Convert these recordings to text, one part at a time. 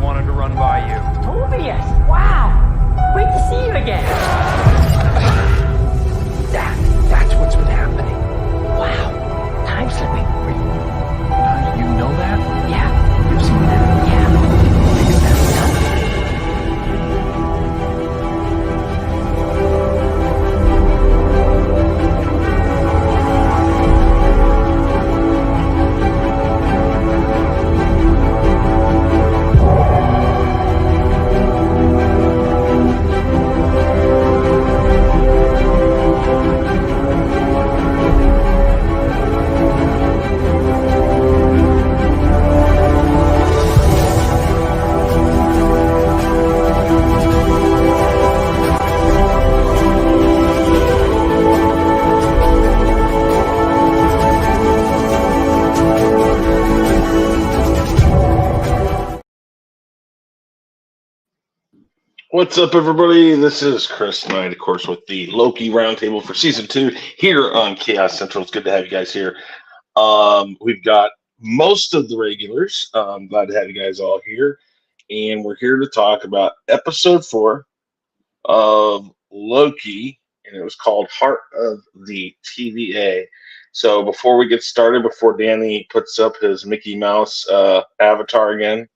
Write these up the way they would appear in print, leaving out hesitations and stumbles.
wanted to run by you. Tobias, wow! Great to see you again. That's what's been happening. Wow, time slipping. You know that? Yeah, You've seen that? yeah. Makes sense. What's up, everybody? This is Chris Knight, of course, with the Loki Roundtable for Season 2 here on Khaos Central. It's good to have you guys here. We've got most of the regulars. I'm glad to have you guys all here. And we're here to talk about Episode 4 of Loki, and it was called Heart of the TVA. So before we get started, before Danny puts up his Mickey Mouse avatar again,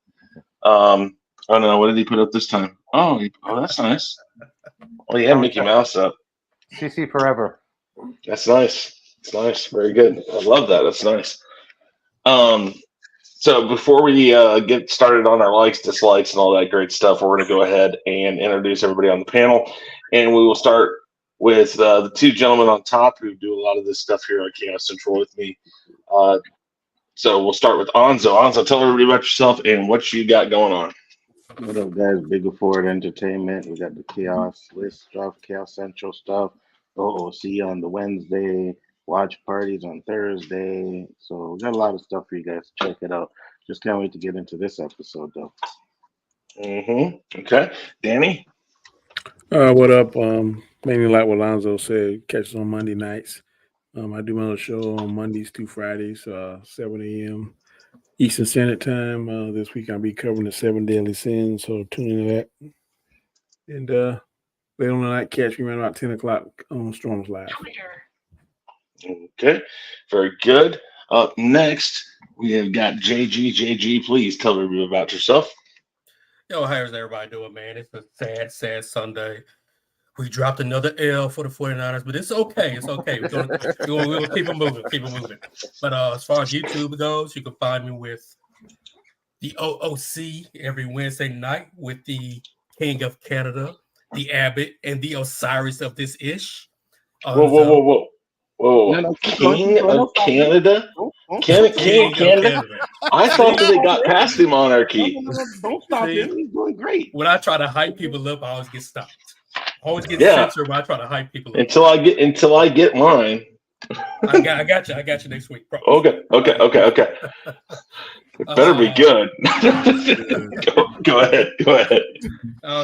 oh no, what did he put up this time? Oh, that's nice. Oh, yeah, Mickey Mouse up. CC forever. That's nice. It's nice. Very good. I love that. That's nice. So before we get started on our likes, dislikes, and all that great stuff, we're going to go ahead and introduce everybody on the panel. And we will start with the two gentlemen on top who do a lot of this stuff here at Khaos Central with me. So we'll start with Anzo. Anzo, tell everybody about yourself and what you got going on. What up, guys? Bigger Forward Entertainment. We got the Chaos List stuff, Chaos Central stuff, OOC on the Wednesday, watch parties on Thursday. So we got a lot of stuff for you guys. Check it out. Just can't wait to get into this episode, though. Okay. Danny? What up? Mainly like what Lonzo said, catch us on Monday nights. I do my little show on Mondays through Fridays, 7 a.m. Eastern Standard Time. This week I'll be covering the 7 Deadly Sins, so tune into that. And later on tonight, catch me around about 10 o'clock on Storms Live. Okay, very good. Up next, we have got JG. JG, please tell everybody about yourself. Yo, how's everybody doing, man? It's a sad, sad Sunday. We dropped another L for the 49ers, but it's okay. It's okay. We'll keep it moving. Keep it moving. But as far as YouTube goes, you can find me with the OOC every Wednesday night with the King of Canada, the Abbott, and the Osiris of this ish. Whoa. No, King of Canada? King of Canada? I thought that they got past the monarchy. Don't stop him. He's doing great. When I try to hype people up, I always get stopped. Always get censored when I try to hype people up. Until I get mine. I got you next week. Bro. Okay. It better be good. Go ahead.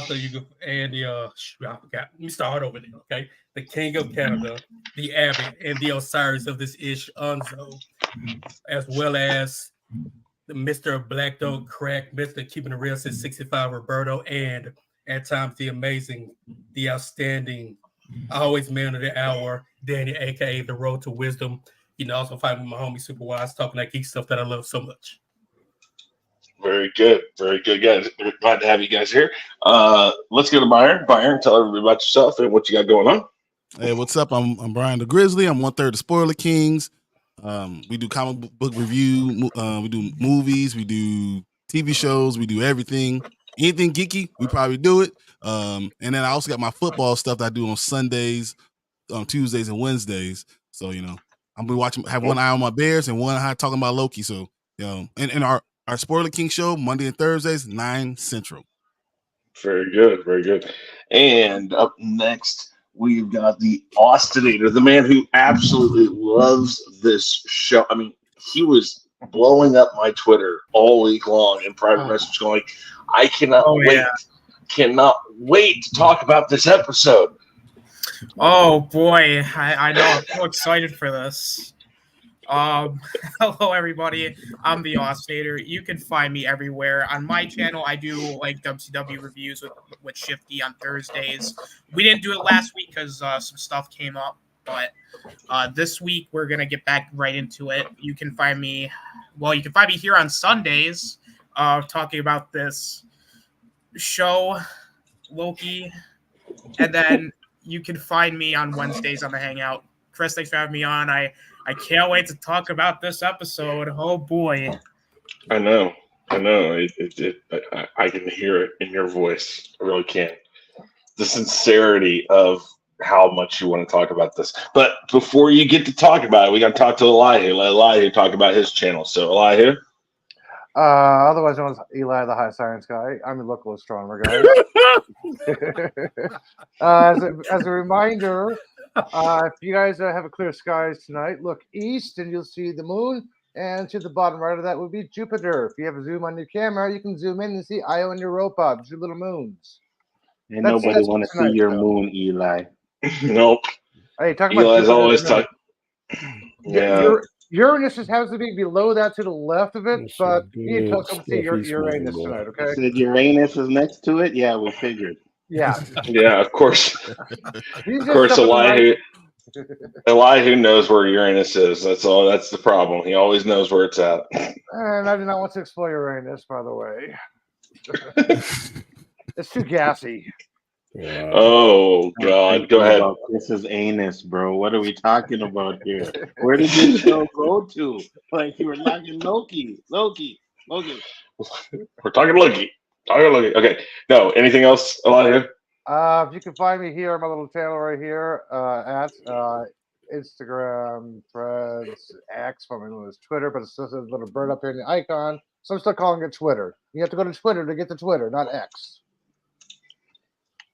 So you go and I forgot. Let me start over there. Okay, the King of Canada, the Abbott, and the Osiris of this ish Unzo, as well as the Mr. Black Don't Crack, Mr. Keeping It Real since 65 Roberto, and at times the amazing, the outstanding, always man of the hour, Danny, aka the Road to Wisdom. You can also find me my homie Super Wise talking that geek stuff that I love so much. Very good, guys. We're glad to have you guys here. Let's go to Byron. Byron, tell everybody about yourself and what you got going on. Hey, what's up? I'm Brian the Grizzly. I'm 1/3 of Spoiler Kings. We do comic book review. We do movies. We do TV shows. We do everything. Anything geeky, we probably do it. And then I also got my football stuff that I do on Sundays, Tuesdays, and Wednesdays. So, I'm be watching, have one eye on my Bears and one eye talking about Loki. So, and our Spoiler King show, Monday and Thursdays, 9 Central. Very good. And up next, we've got the Austinator, the man who absolutely loves this show. I mean, he was blowing up my Twitter all week long in private message going, I cannot wait to talk about this episode. Oh boy, I know, I'm so excited for this. Hello everybody. I'm the Oscillator. You can find me everywhere. On my channel, I do like WCW reviews with Shifty on Thursdays. We didn't do it last week because some stuff came up, but this week we're gonna get back right into it. You can find me. Well, you can find me here on Sundays, talking about this show, Loki, and then you can find me on Wednesdays on the Hangout. Chris, thanks for having me on. I can't wait to talk about this episode. Oh boy. I know. I can hear it in your voice. I really can. The sincerity of how much you want to talk about this. But before you get to talk about it, we got to talk to Elihu. Let Elihu talk about his channel. So, Elihu? Otherwise known as Eli, the high science guy. I'm a local astronomer guy. As a reminder, if you guys have a clear skies tonight, look east and you'll see the moon. And to the bottom right of that would be Jupiter. If you have a zoom on your camera, you can zoom in and see Io and Europa, the two little moons. And nobody want to see your moon, Eli. Nope. Hey, talking Eli's about always talking. Yeah. Uranus just happens to be below that to the left of it, but you need to come see Uranus tonight, okay? You said Uranus is next to it? Yeah, we figured. Yeah. Yeah, of course. Of course, Elihu knows where Uranus is. That's all. That's the problem. He always knows where it's at. And I do not want to explore Uranus, by the way. It's too gassy. Wow. Oh God! Go ahead. This is anus, bro. What are we talking about here? Where did this show go to? Like you were talking Loki. We're talking Loki. Okay. No. Anything else, Elihu? You can find me here on my little channel right here at Instagram, Threads, X, formerly known as Twitter, but it's just a little bird up here in the icon. So I'm still calling it Twitter. You have to go to Twitter to get to Twitter, not X.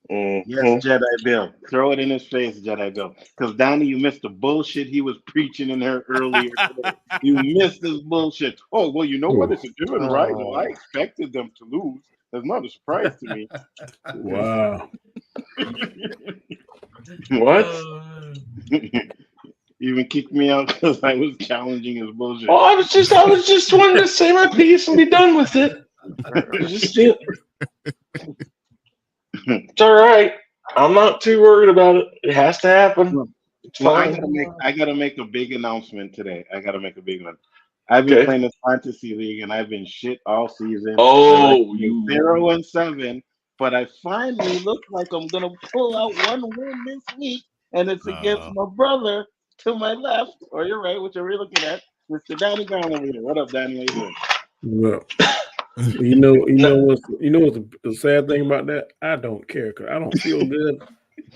Yes, Jedi Bill. Throw it in his face, Jedi Bill. Because Donnie, you missed the bullshit he was preaching in there earlier today. You missed this bullshit. Oh, well, you know what? It's a given, right? Well, I expected them to lose. That's not a surprise to me. Wow. What? Even kicked me out because I was challenging his bullshit. Well, I was just wanting to say my piece and be done with it. It's all right. I'm not too worried about it. It has to happen. It's fine. I gotta make a big announcement today. I gotta make a big one. I've been playing this fantasy league and I've been shit all season. Oh, you 0-7, but I finally look like I'm gonna pull out one win this week, and it's against my brother to my left, or you're right, whichever you're looking at, Mr. Danny Brown over here. What up, Danny? How you doing? Well, you know what's the sad thing about that? I don't care because I don't feel good.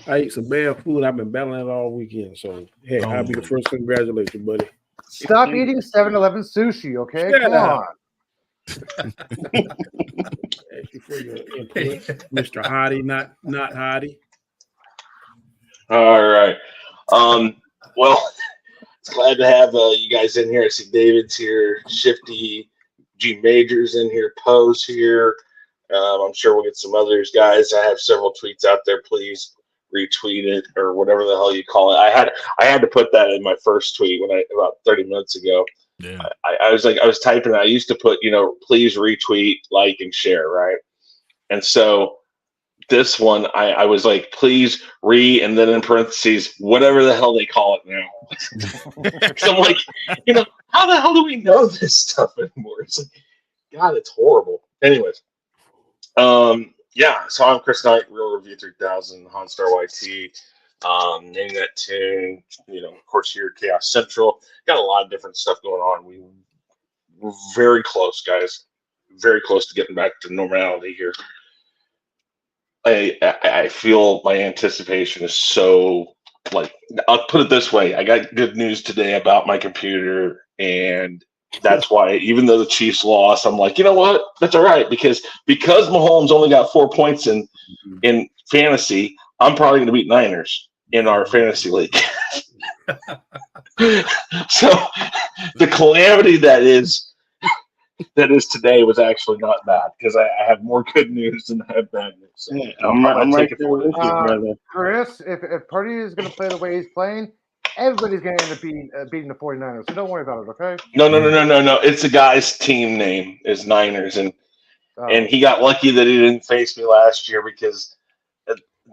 I eat some bad food. I've been battling it all weekend. So hey, I'll be the first to congratulate you, buddy. Stop eating 7-Eleven sushi, okay? Come on. Thank you for your input, Mr. Hottie, not Hottie. All right. Well, glad to have you guys in here. I see David's here, Shifty, G Major's in here, Poe's here. I'm sure we'll get some others, guys. I have several tweets out there. Please retweet it or whatever the hell you call it. I had to put that in my first tweet about 30 minutes ago. Yeah. I was typing. I used to put, please retweet, like, and share, right? And so this one, I was like, please and then in parentheses, whatever the hell they call it now. So I'm like, how the hell do we know this stuff anymore? It's like, God, it's horrible. Anyways, yeah. So I'm Chris Knight, Real Review 3000, Honstar YT, Name That Tune. Of course, here at Chaos Central, got a lot of different stuff going on. We're very close, guys. Very close to getting back to normality here. I feel my anticipation is so, I'll put it this way. I got good news today about my computer, and that's why, even though the Chiefs lost, I'm like, you know what? That's all right, because Mahomes only got 4 points in fantasy, I'm probably going to beat Niners in our fantasy league. So the calamity that is today was actually not bad, because I have more good news than I have bad news. So I'm right there with you, brother. Chris, if Purdy is going to play the way he's playing, everybody's going to end up beating the 49ers. So don't worry about it, okay? No. It's a guy's team name is Niners, and he got lucky that he didn't face me last year because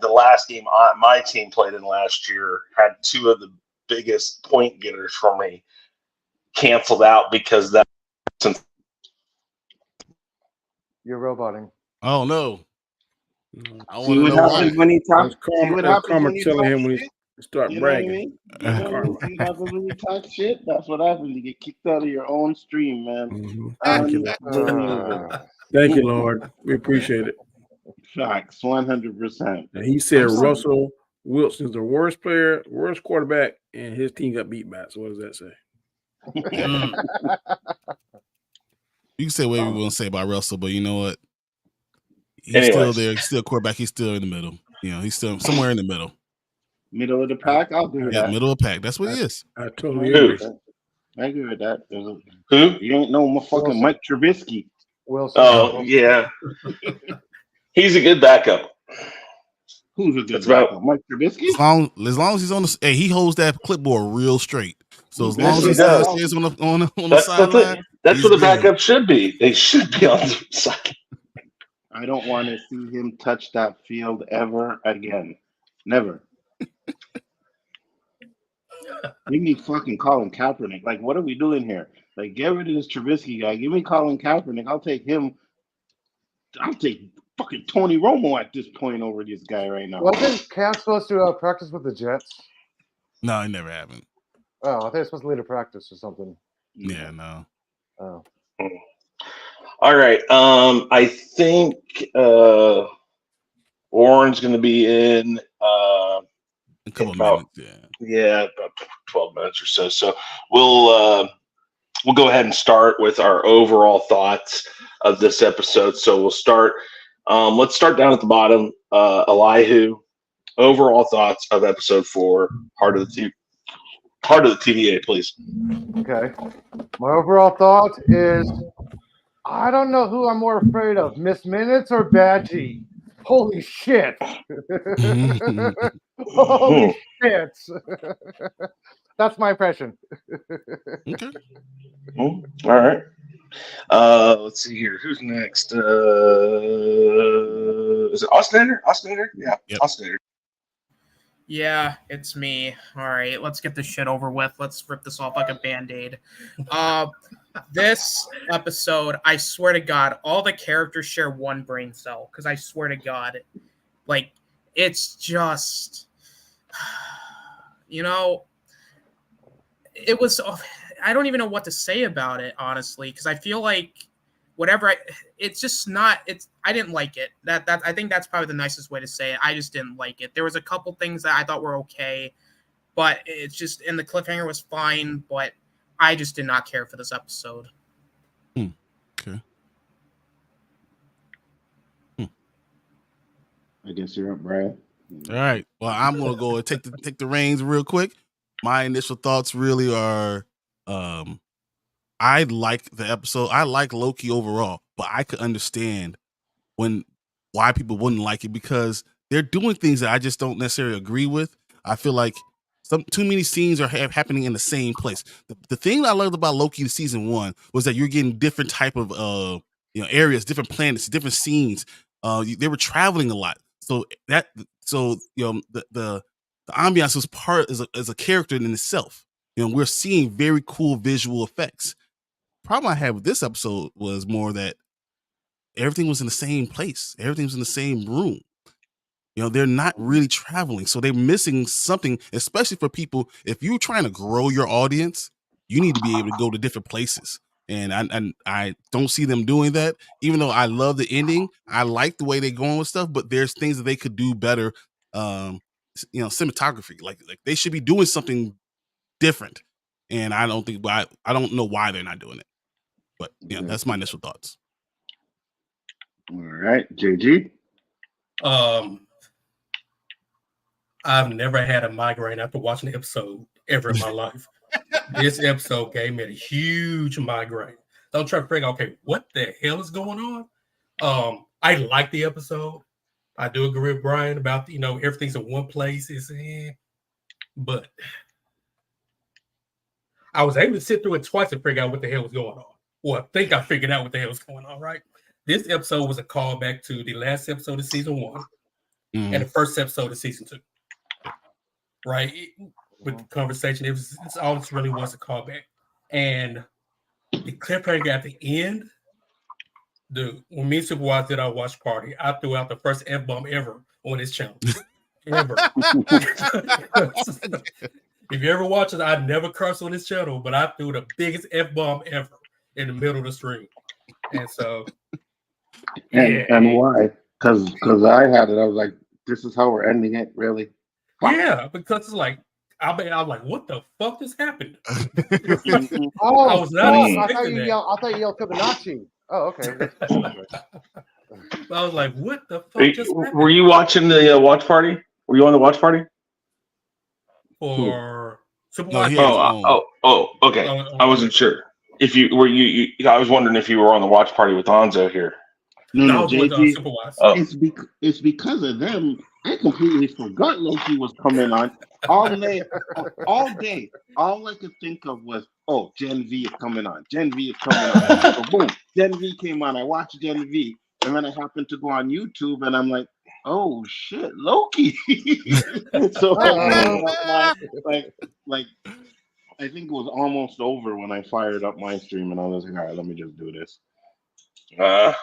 the last game my team played in last year had two of the biggest point getters for me canceled out because that. You're roboting. Oh no! I See want to what know why. happens when he talks. That's karma telling him when he start You know what I bragging. mean? You know, see what happens when you talk shit? That's what happens. You get kicked out of your own stream, man. Mhm. Thank you, Lord. Unbelievable. Thank you, Lord. We appreciate it. Facts, 100%. And he said Russell Wilson's the worst player, worst quarterback, and his team got beat by it. So what does that say? You can say whatever you want to say about Russell, but you know what? He's Anyways. still there. He's still a quarterback. He's still in the middle. You know, he's still somewhere in the middle. Middle of the pack, I'll do Yeah, that. middle of the pack. That's what he is. I totally Who? agree. I agree with that. Who? You ain't no fucking Mike Trubisky. Wilson. Oh yeah, he's a good backup. Who's a good That's about- backup? Mike Trubisky? As long as he's on the, hey, he holds that clipboard real straight. So as long as he he does. stays on the That's sideline, That's he's what a good. backup should be. They should be on the side. I don't want to see him touch that field ever again. Never. Give me fucking Colin Kaepernick. Like, what are we doing here? Like, get rid of this Trubisky guy. Give me Colin Kaepernick. I'll take him. I'll take fucking Tony Romo at this point over this guy right now. Wasn't Cam supposed to practice with the Jets? No, it never happened. Oh, I thought he was supposed to lead a practice or something. Yeah, no. Oh. All right. I think Warren's going to be in. A couple of about- minutes. Yeah. Yeah, about 12 minutes or so. So we'll go ahead and start with our overall thoughts of this episode. So we'll start. Let's start down at the bottom. Elihu, overall thoughts of episode 4, Heart of the TVA, please. Okay. My overall thought is I don't know who I'm more afraid of, Miss Minutes or Badgie. Holy shit. Holy shit. That's my impression. Okay. All right. Let's see here. Who's next? Is it Ostinator? Ostinator? Yeah, Yep. Ostinator. Yeah, it's me. All right, let's get this shit over with. Let's rip this off like a Band-Aid. This episode, I swear to God, all the characters share one brain cell. Because I swear to God, like, it's just, you know, it was, I don't even know what to say about it, honestly. Because I feel like it's just not, I didn't like it. I think that's probably the nicest way to say it. I just didn't like it. There was a couple things that I thought were okay, but it's just, and the cliffhanger was fine, but I just did not care for this episode. Okay. I guess you're up, Brad. All right. Well, I'm gonna go and take the reins real quick. My initial thoughts really are, I like the episode. I like Loki overall, but I could understand why people wouldn't like it because they're doing things that I just don't necessarily agree with. I feel like too many scenes are happening in the same place. The thing that I loved about Loki season 1 was that you're getting different type of areas, different planets, different scenes. They were traveling a lot, so the ambiance was part as a character in itself. We're seeing very cool visual effects. Problem I had with this episode was more that everything was in the same place. Everything was in the same room. They're not really traveling. So they're missing something, especially for people. If you're trying to grow your audience, you need to be able to go to different places. And I don't see them doing that. Even though I love the ending, I like the way they're going with stuff, but there's things that they could do better. Cinematography, like they should be doing something different. And I don't know why they're not doing it. But that's my initial thoughts. All right, JG. I've never had a migraine after watching the episode ever in my life. This episode gave me a huge migraine. Don't try to figure out, okay, what the hell is going on? I like the episode. I do agree with Brian about, everything's in one place. But I was able to sit through it twice and figure out what the hell was going on. Well, I think I figured out what the hell was going on, right? This episode was a callback to the last episode of season 1 and the first episode of season 2. Right? With the conversation, it's all this really was a callback. And the cliffhanger at the end, when me and Superwise did our watch party, I threw out the first F-bomb ever on this channel. Ever. If you ever watch it, I never curse on this channel, but I threw the biggest F-bomb ever in the middle of the stream. And so and why? Because I had it. I was like, this is how we're ending it, really? Yeah, because it's like I was like, what the fuck just happened? I was not expecting that. I thought you yelled Fibonacci. Oh, okay. I was like, what the fuck just happened? Were you watching the watch party? Were you on the watch party? For okay. I wasn't sure if you were. I was wondering if you were on the watch party with Anzo here. No, JG. It's because of them. I completely forgot Loki was coming on all day. All I could think of was, oh, Gen V is coming on. Gen V is coming on. So boom, Gen V came on. I watched Gen V, and then I happened to go on YouTube, and I'm like, oh shit, Loki. So like I think it was almost over when I fired up my stream, and I was like, all right, let me just do this. Gotcha.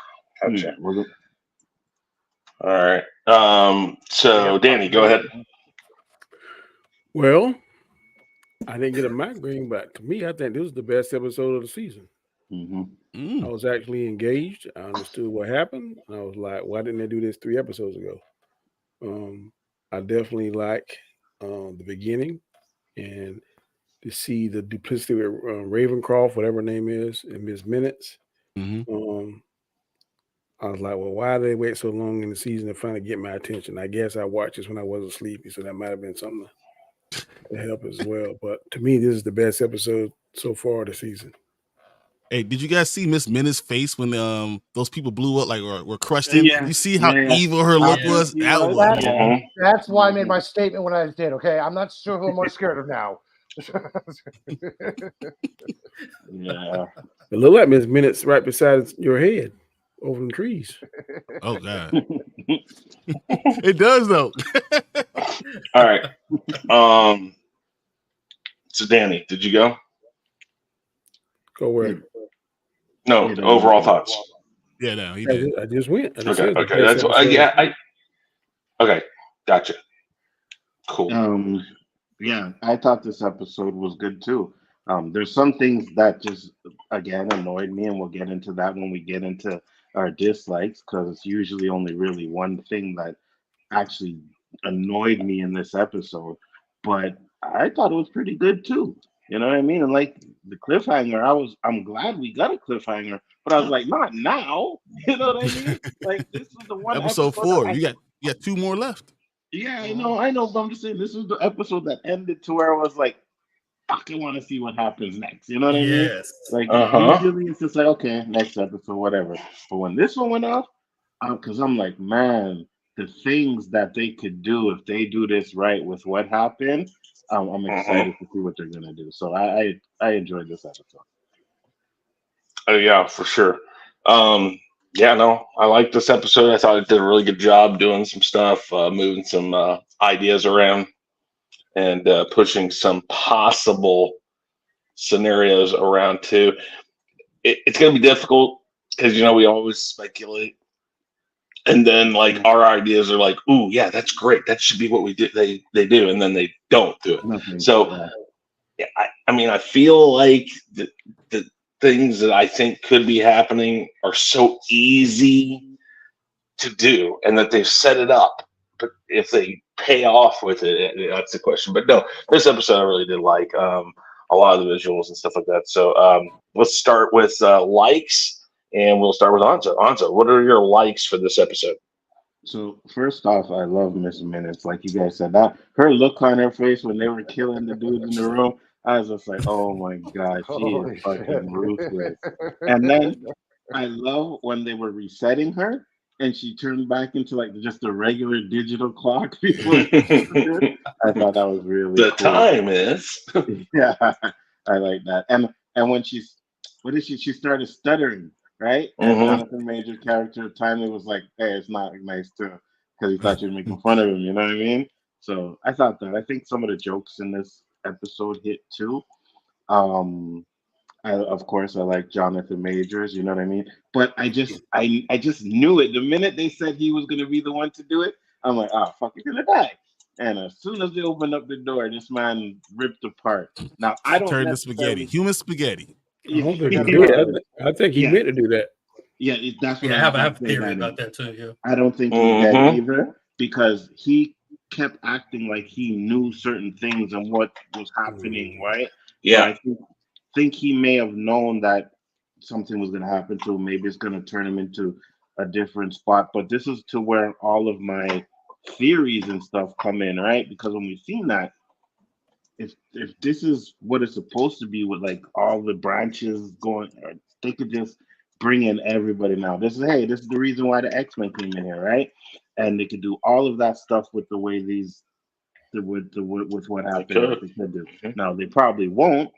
All right. So Danny, go ahead. Well, I didn't get a migraine, but to me, I think this was the best episode of the season. I was actually engaged. I understood what happened. And I was like, why didn't they do this 3 episodes ago? I definitely like the beginning and to see the duplicity with Ravencroft, whatever her name is, and Miss Minutes. I was like, well, why did they wait so long in the season to finally get my attention? I guess I watched this when I wasn't sleepy, so that might have been something to help as well. But to me, this is the best episode so far of the season. Hey, did you guys see Miss Minutes' face when those people blew up, like, or were crushed in? Yeah. You see how evil her look was? That's why I made my statement when I did, okay? I'm not sure who I'm more scared of now. Yeah. It looked like Miss Minutes right beside your head over the trees. Oh, God. It does, though. All right. So, Danny, did you go? Go where? No, overall thoughts. Yeah, no, he did. I just went. Okay, that's okay, gotcha. Cool. Yeah, I thought this episode was good too. There's some things that just again annoyed me, and we'll get into that when we get into our dislikes, because it's usually only really one thing that actually annoyed me in this episode. But I thought it was pretty good too. You know what I mean? And like the cliffhanger, I'm glad we got a cliffhanger, but I was like, not now. You know what I mean? Like this is the one episode 4. You got 2 more left. Yeah, I know, but I'm just saying this is the episode that ended to where I was like, fuck, I want to see what happens next. You know what I mean? Like usually it's just like, okay, next episode, whatever. But when this one went off, because I'm like, man, the things that they could do if they do this right with what happened, I'm excited to see what they're gonna do. So I enjoyed this episode. Oh yeah, for sure. Yeah, no, I like this episode. I thought it did a really good job doing some stuff, moving some ideas around, and pushing some possible scenarios around too. It's going to be difficult because we always speculate, and then like our ideas are like, "Ooh, yeah, that's great. That should be what we do." They do, and then they don't do it. So, yeah, I feel like the things that I think could be happening are so easy to do, and that they've set it up. But if they pay off with it, that's the question. But no, this episode I really did like a lot of the visuals and stuff like that. So let's start with likes, and we'll start with Anzo. Anzo, what are your likes for this episode? So first off, I love Miss Minutes. Like you guys said, that her look on her face when they were killing the dudes in the room, I was just like, oh my God, she is fucking ruthless. And then I love when they were resetting her and she turned back into like just a regular digital clock before. I thought that was really the cool. time is. Yeah. I like that. And when what did she started stuttering, right? And Mhm. Jonathan Major character timely was like, hey, it's not nice to, because he thought she was making fun of him, you know what I mean? So I thought that. I think some of the jokes in this episode hit too. Of course, I like Jonathan Majors, you know what I mean? But I just knew it. The minute they said he was gonna be the one to do it, I'm like, oh fuck, you're gonna die. And as soon as they opened up the door, this man ripped apart. Now I don't Turned to spaghetti, necessarily human spaghetti. I don't think yeah, he did. I think he yeah, meant to do that. that's what Yeah, I I was have, I about have to a say, theory Danny. about that too. Yeah. I don't think he did either because he kept acting like he knew certain things and what was happening, right? So Yeah. I think he may have known that something was going to happen to him. Maybe it's going to turn him into a different spot. But this is to where all of my theories and stuff come in, right? Because when we've seen that, if this is what it's supposed to be with like all the branches going, they could just bring in everybody now. This is the reason why the X-Men came in here, right? And they could do all of that stuff with the way with what happened. That they could do. Now they probably won't,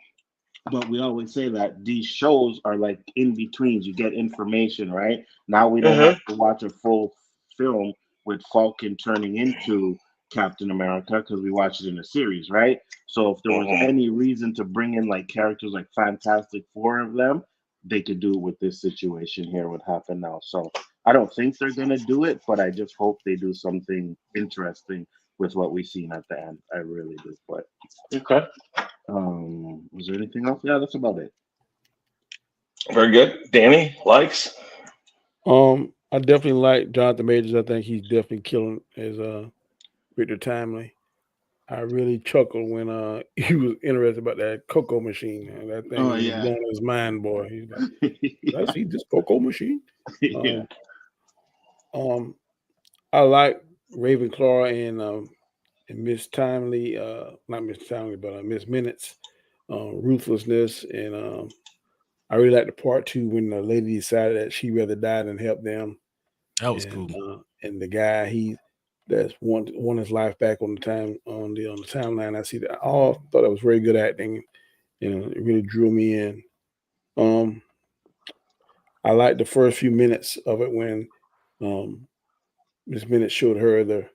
but we always say that these shows are like in betweens. You get information, right? Now we don't have to watch a full film with Falcon turning into Captain America because we watched it in a series, right? So if there was any reason to bring in like characters like Fantastic Four of them, they could do it with this situation here, what happened now. So I don't think they're gonna do it, but I just hope they do something interesting with what we've seen at the end. I really do. But Okay. was there anything else? Yeah, that's about it. Very good. Danny likes. I definitely like Jonathan Majors. I think he's definitely killing as Victor Timely. I really chuckled when he was interested about that cocoa machine. And that thing was blowing his mind, boy. He's like, did I see this cocoa machine? I like Ravenclaw and Miss Timely, not Miss Timely, but Miss Minutes, ruthlessness, and I really like the part too when the lady decided that she'd rather die than help them. That was cool. And the guy that's won his life back on the timeline. I see that. I thought that was very good acting. It really drew me in. I liked the first few minutes of it when Miss Minutes showed her the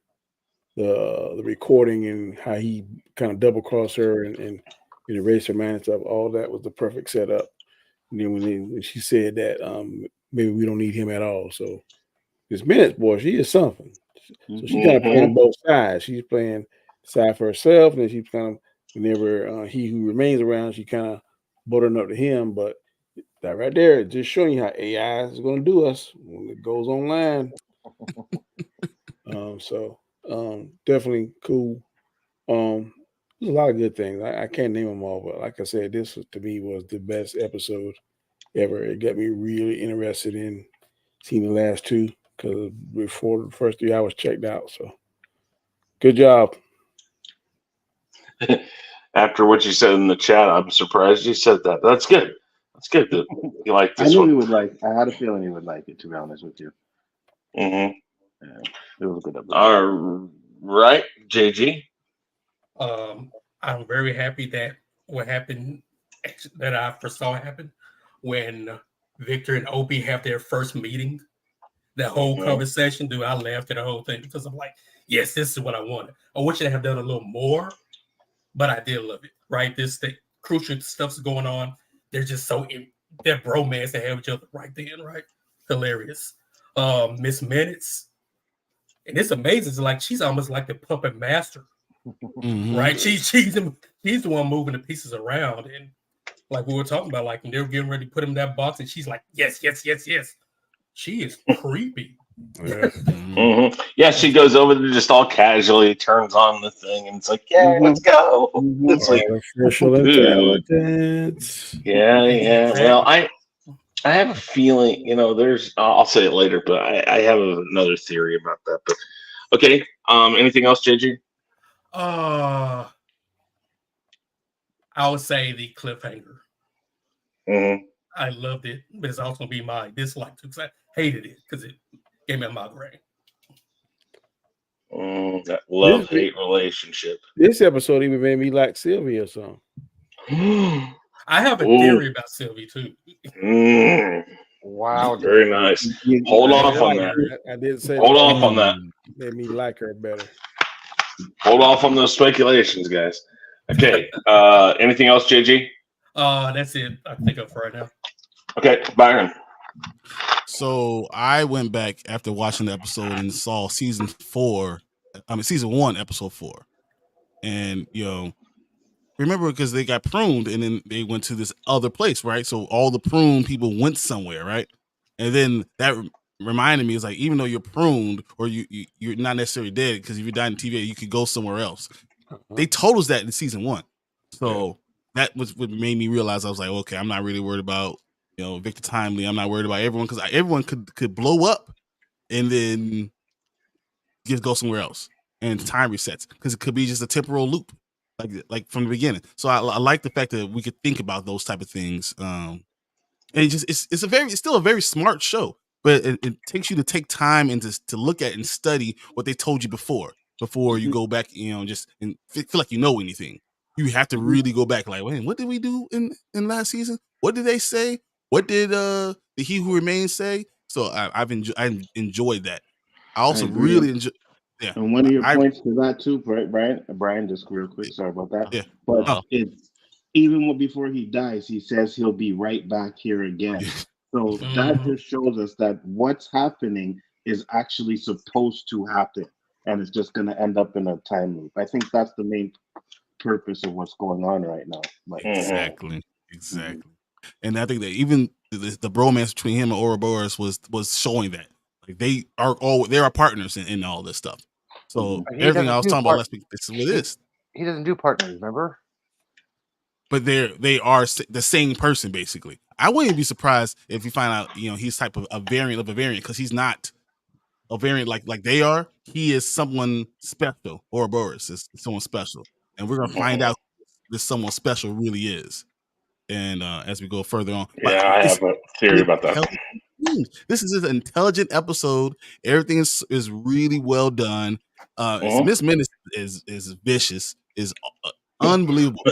recording and how he kind of double crossed her and erased her mind and stuff. All that was the perfect setup. And then when she said that maybe we don't need him at all. So Miss Minutes, boy, she is something. So she's kind of playing both sides. She's playing side for herself, and then she's kind of whenever he who remains around, she kind of buttering up to him. But that right there, just showing you how AI is going to do us when it goes online. Definitely cool. There's a lot of good things. I can't name them all, but like I said, this to me was the best episode ever. It got me really interested in seeing the last two because before the first 3 hours checked out. So good job. After what you said in the chat, I'm surprised you said that. That's good. That's good that you like this one. I had a feeling he would like it, to be honest with you. Mm-hmm. Yeah, it was a good episode. All right, JG. I'm very happy that what happened that I foresaw happen when Victor and Opie have their first meeting. That whole conversation, dude, I laughed at the whole thing because I'm like, yes, this is what I wanted. I wish I'd have done a little more, but I did love it. Right, the crucial stuff's going on. They're just so that bromance they have each other right then, right? Hilarious. Miss Minutes, and it's amazing. It's like she's almost like the puppet master, right? She's the one moving the pieces around, and like we were talking about, like when they were getting ready to put him in that box, and she's like, yes. She is creepy. Yeah, she goes over there just all casually, turns on the thing, and it's like, yeah, let's go. It's like artificial intelligence. Yeah. Well, I have a feeling, there's. I'll say it later, but I have another theory about that. But okay, anything else, JG? I would say the cliffhanger. I loved it, but it's also gonna be my dislike too, because I hated it because it gave me a migraine. That love-hate relationship. This episode even made me like Sylvia or something. I have a Ooh. theory about Sylvie too. Wow. Very nice. Hold off on that. I did say Hold off on that. Made me like her better. Hold off on those speculations, guys. Okay. Anything else, JG? That's it. I think of right now. Okay, Byron. So I went back after watching the episode and saw season 1, episode 4. And, remember, because they got pruned and then they went to this other place, right? So all the pruned people went somewhere, right? And then that reminded me, it's like, even though you're pruned or you're not necessarily dead, because if you died in TVA, you could go somewhere else. They told us that in season 1. So that was what made me realize, I was like, okay, I'm not really worried about, Victor Timely. I'm not worried about everyone, because everyone could blow up and then just go somewhere else and time resets, because it could be just a temporal loop, like from the beginning. So I like the fact that we could think about those type of things. And it's still a very smart show, but it takes you to take time and to look at and study what they told you before you go back, just and feel like you know anything. You have to really go back, like, wait, what did we do in last season? What did they say? What did the He Who Remains say? So I enjoyed that. I also really enjoy. Yeah, and one of your points to that too, Brian, just real quick, sorry about that. Yeah, but it's even before he dies, he says he'll be right back here again. So that just shows us that what's happening is actually supposed to happen, and it's just going to end up in a time loop. I think that's the main purpose of what's going on right now. Like exactly. And I think that even the bromance between him and Ouroboros was showing that, like, they are partners in all this stuff. So everything I was talking about last week, this is what it is. He doesn't do partners, remember? But they are the same person, basically. I wouldn't be surprised if you find out, he's type of a variant, because he's not a variant like they are. He is someone special. Ouroboros is someone special, and we're gonna find out this someone special really is. And as we go further on, I have a theory about that. This is an intelligent episode. Everything is really well done. Miss Menace is vicious, is unbelievable.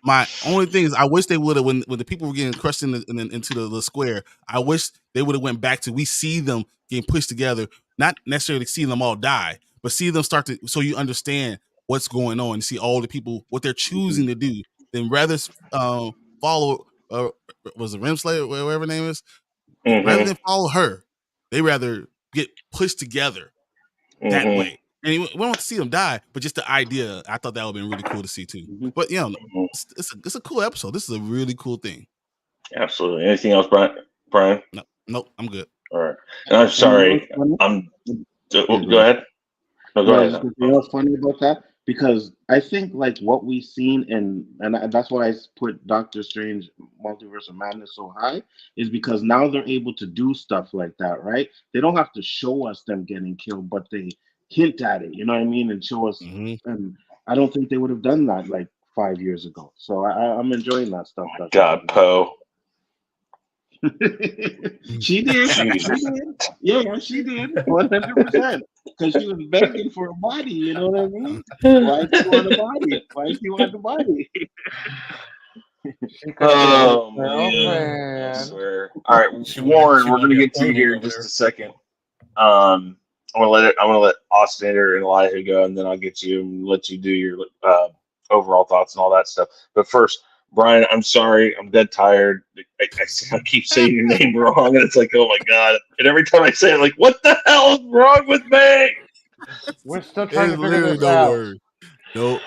My only thing is, I wish they would have, when the people were getting crushed into the square, I wish they would have went back to, we see them getting pushed together, not necessarily see them all die, but see them start to, so you understand what's going on and see all the people, what they're choosing to do, then rather follow, was it Rimslayer, whatever her name is, rather than follow her, they rather get pushed together that way. And we don't see them die, but just the idea, I thought that would have been really cool to see too. But it's a cool episode. This is a really cool thing. Absolutely. Anything else, Brian? No, I'm good. All right. And I'm sorry. Go ahead. No, go ahead. You know what's funny about that? Because I think like what we've seen, and that's why I put Doctor Strange Multiverse of Madness so high, is because now they're able to do stuff like that, right? They don't have to show us them getting killed, but they hint at it, you know what I mean, and show us. And I don't think they would have done that like 5 years ago. So I'm enjoying that stuff. God, Poe. She did. Yeah, she did. 100%. Because she was begging for a body, you know what I mean? Why do you want a body? Why do you want the body? Oh man! I swear. All right, Warren, we're gonna get to you here in just a second. I'm gonna let Austinator and Elijah go, and then I'll get you and let you do your overall thoughts and all that stuff. But first, Brian, I'm sorry, I'm dead tired. I keep saying your name wrong, and it's like, oh my god! And every time I say it, like, what the hell is wrong with me? We're still trying to figure this out. Nope.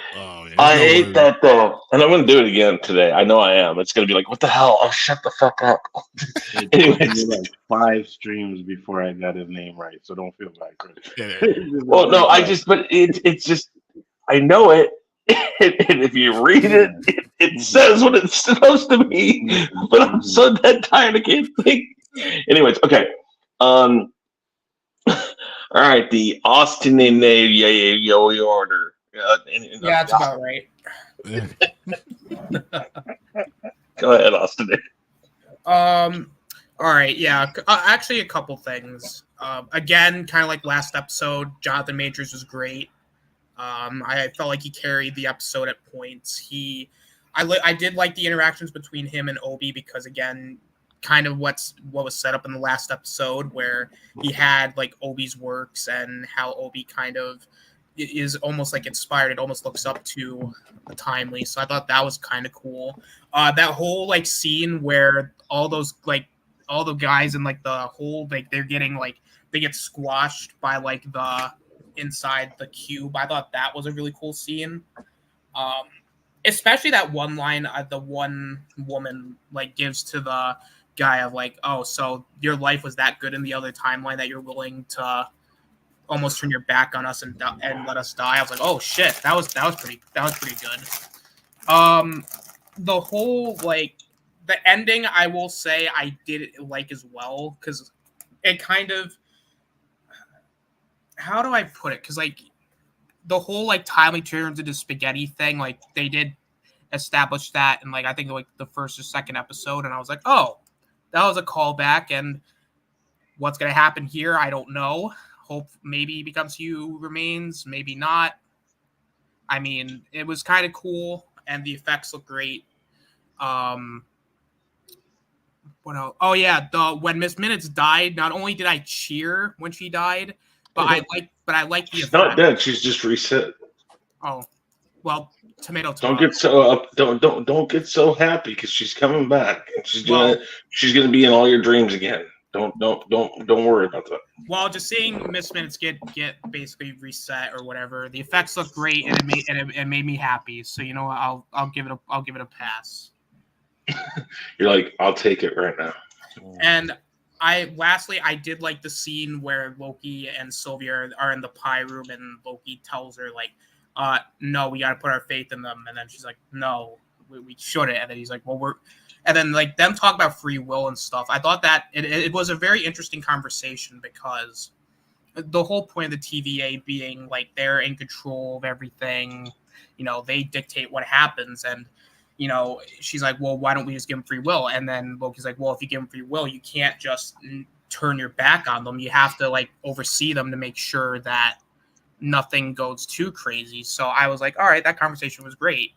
I hate that though, and I'm gonna do it again today. I know I am. It's gonna be like, what the hell? Oh, shut the fuck up. Anyways, like 5 streams before I got his name right, so don't feel bad, Chris. Well, no, but it's just, I know it. And if you read it, it says what it's supposed to be. But I'm so dead tired, I can't think. Anyways, okay. All right, the Austin order. That's about right. Go ahead, Austin. All right, yeah. Actually, a couple things. Again, kind of like last episode, Jonathan Majors was great. I felt like he carried the episode at points. He I did like the interactions between him and Obi because again, kind of what was set up in the last episode where he had like Obi's works and how Obi kind of is almost like inspired. It almost looks up to the Timely. So I thought that was kind of cool. That whole like scene where all those like all the guys in like the whole like they're getting like they get squashed by like the inside the cube. I thought that was a really cool scene. Especially that one line the one woman like gives to the guy of like, oh, so your life was that good in the other timeline that you're willing to almost turn your back on us and let us die. I was like, oh shit, that was pretty good. The whole like the ending, I will say I did like as well because it kind of, how do I put it? Because like the whole like Timely turns into spaghetti thing, like they did establish that in like I think like the first or second episode, and I was like, oh, that was a callback, and what's gonna happen here, I don't know. Hope maybe he becomes He Who Remains, maybe not. I mean, it was kind of cool, and the effects look great. What else? Oh yeah, when Miss Minutes died, not only did I cheer when she died, but I like the She's effect. not dead. She's just reset. Oh, well, tomato. Don't get so up. Don't get so happy because she's coming back. She's gonna be in all your dreams again. Don't worry about that. Well, just seeing Miss Minutes get basically reset or whatever, the effects look great and it made me happy. So you know what, I'll give it a pass. You're like, I'll take it right now. And I did like the scene where Loki and Sylvia are in the pie room and Loki tells her like, no, we got to put our faith in them. And then she's like, no, we shouldn't. And then he's like, well, and then like them talk about free will and stuff. I thought that it was a very interesting conversation because the whole point of the TVA being like they're in control of everything, you know, they dictate what happens. And, you know, she's like, well, why don't we just give them free will? And then Loki's like, well, if you give them free will, you can't just turn your back on them. You have to like oversee them to make sure that nothing goes too crazy. So I was like, all right, that conversation was great.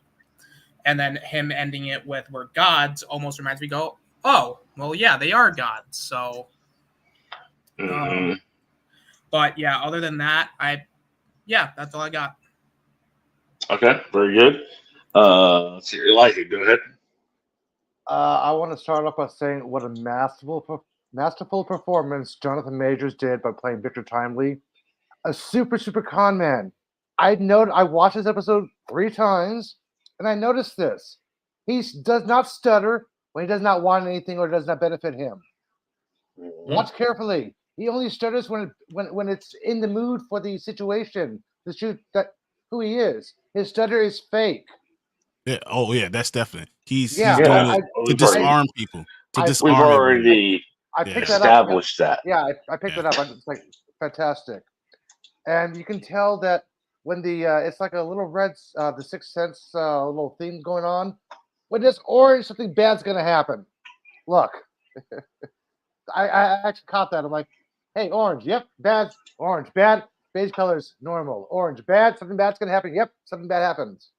And then him ending it with we're gods almost reminds me go, oh, well, yeah, they are gods. So, but yeah, other than that, that's all I got. Okay, very good. Let's see, Elijah, go ahead. I want to start off by saying what a masterful performance Jonathan Majors did by playing Victor Timely. A super con man. I watched this episode 3 times, and I noticed this. He does not stutter when he does not want anything or does not benefit him. Watch carefully. He only stutters when it's in the mood for the situation to shoot who he is. His stutter is fake. Yeah. Oh yeah, that's definitely. He's Yeah, doing it to disarm people. We've already established that. Yeah, I picked it up. It's like fantastic. And you can tell that when it's like a little red, the Sixth Sense little theme going on. When it's orange, something bad's gonna happen. Look, I actually caught that. I'm like, hey, orange, yep, bad. Orange, bad. Beige colors, normal. Orange, bad. Something bad's gonna happen. Yep, something bad happens.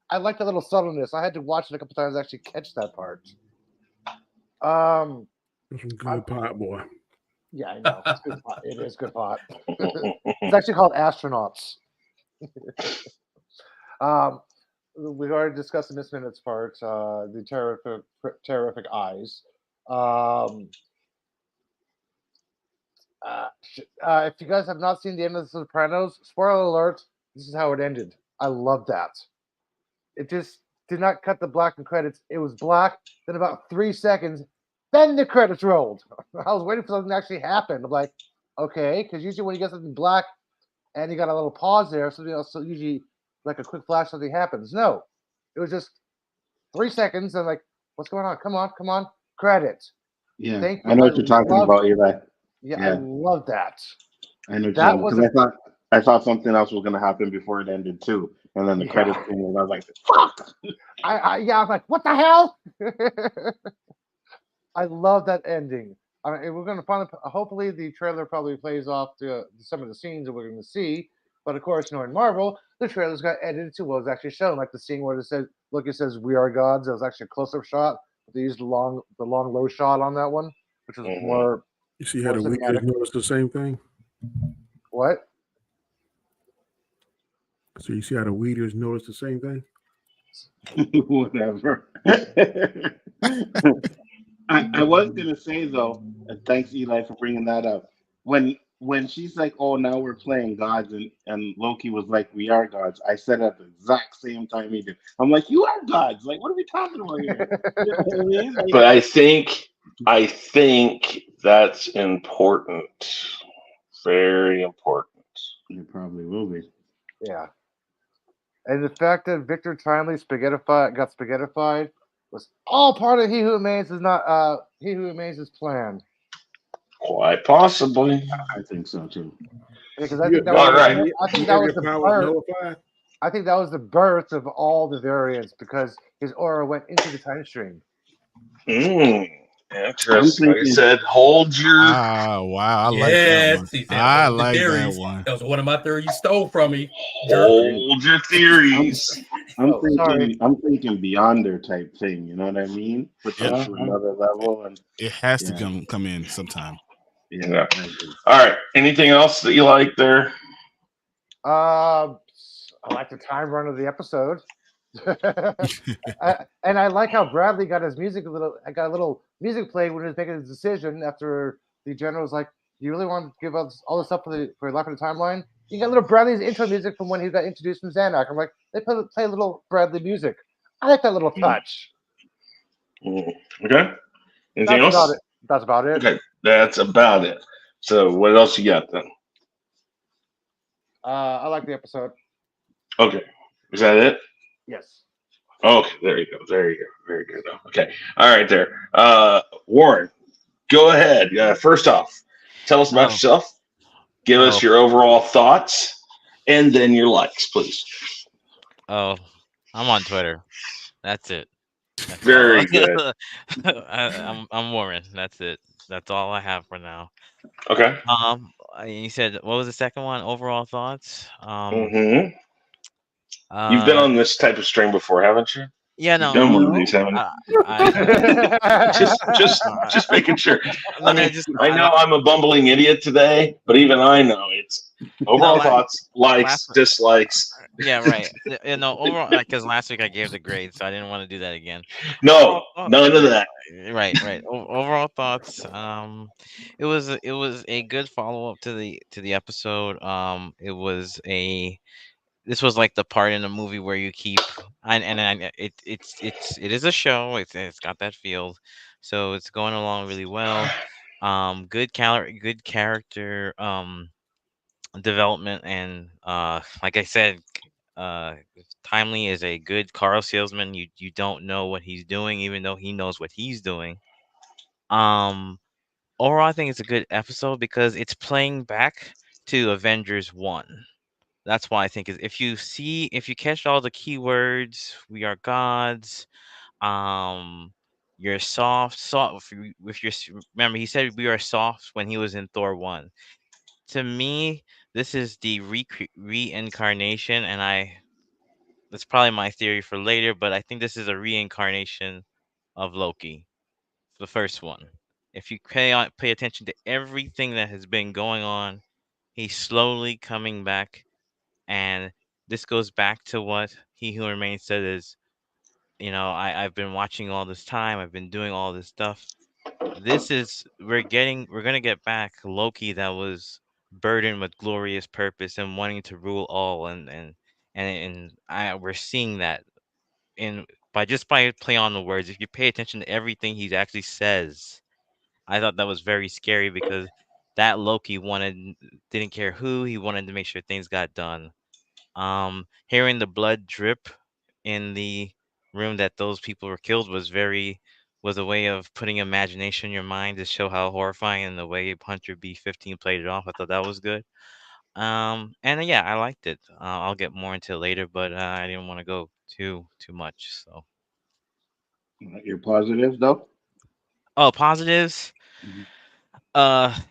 I like the little subtleness. I had to watch it a couple times to actually catch that part. Some good pot, boy. Yeah, I know. It's good pot. It is good pot. It's actually called Astronauts. We've already discussed the Miss Minutes part, the terrific eyes. If you guys have not seen the end of The Sopranos, spoiler alert, this is how it ended. I love that. It just did not cut the black and credits. It was black, then about 3 seconds, then the credits rolled. I was waiting for something to actually happen. I'm like, okay, because usually when you get something black and you got a little pause there, something else, so usually like a quick flash, something happens. No, it was just 3 seconds. And like, what's going on? Come on, credits. Yeah, I know what you're talking about, Eli. Yeah, I love that. I know because I thought something else was going to happen before it ended too, and then the credits came, and I was like, "Fuck!" I was like, "What the hell?" I love that ending. I mean, we're going to hopefully the trailer probably plays off some of the scenes that we're going to see, but But of course, in Marvel, the trailers got edited to what was actually shown, like the scene where it said, Loki says, "We are gods." It was actually a close-up shot. But they used the long low shot on that one, which was more. You see how more the cinematic. weeders noticed the same thing? What? So you see how the weeders noticed the same thing? Whatever. I was gonna say though, and thanks Eli for bringing that up. When she's like, "Oh, now we're playing gods," and Loki was like, "We are gods," I said at the exact same time he did. I'm like, "You are gods! Like, what are we talking about here?" You know what I mean? Like, But I think that's important. Very important. it probably will be. Yeah. And the fact that Victor Timely got spaghettified was all part of He Who Remains is planned. Quite possibly. I think so too. Because I You think that have- All right. your power nullified? I think that was the birth of all the variants because his aura went into the time stream. Interesting. Like I said, hold your. Wow, I like that one. see, I the like that theories. one. That was one of my theories you stole from me. Hold your theories. I'm Oh, sorry. thinking Beyonder type thing. You know what I mean? Put them to another level, and It has to Yeah. come in sometime. Yeah. All right. Anything else that you like there? I like the time run of the episode. And I like how Bradley got his music got a little music played when he was making his decision after the general was like, "Do you really want to give us all this up for life in the timeline?" You got little Bradley's intro music from when he got introduced from Xanax. I'm like, they play a little Bradley music. I like that little touch. Okay. Anything That's else? about it. That's about it. Okay. That's about it. So what else you got then? I like the episode. Okay. Is that it? Yes. Okay. There you go. There you go. Very good. Okay. All right there. Warren, go ahead. First off, tell us about yourself. Give us your overall thoughts and then your likes, please. Oh, I'm on Twitter. That's it. That's Very all. good. I'm Warren. That's it. That's all I have for now. Okay. You said what was the second one? Overall thoughts. Mm-hmm. You've been on this type of stream before, haven't you? Yeah, You've no. done one of these, haven't you? just making sure. I mean, I know I'm a bumbling idiot today, but even I know it's overall thoughts, likes, dislikes. Yeah, right. No, overall, because last week I gave the grade, so I didn't want to do that again. No, none of that. Right. Overall thoughts. It was a good follow up to the episode. This was like the part in the movie where you keep it is a show. It's got that feel, so it's going along really well. Good character development, and like I said, Timely is a good car salesman. You don't know what he's doing, even though he knows what he's doing. Overall, I think it's a good episode because it's playing back to Avengers 1. That's why I think is if you catch all the keywords, we are gods. You're soft. If you're remember, he said we are soft when he was in Thor 1. To me, this is the reincarnation, and that's probably my theory for later, but I think this is a reincarnation of Loki, the first one. If you pay attention to everything that has been going on, he's slowly coming back. And this goes back to what He Who Remains said is, I've been watching all this time. I've been doing all this stuff. We're gonna get back Loki that was burdened with glorious purpose and wanting to rule all, we're seeing that by play on the words. If you pay attention to everything he actually says, I thought that was very scary because that Loki didn't care who, he wanted to make sure things got done. Hearing the blood drip in the room that those people were killed was a way of putting imagination in your mind to show how horrifying, and the way Hunter B-15 played it off. I thought that was good. And yeah, I liked it. I'll get more into it later, but I didn't want to go too much. So, Your positives, though. positives. Mhm.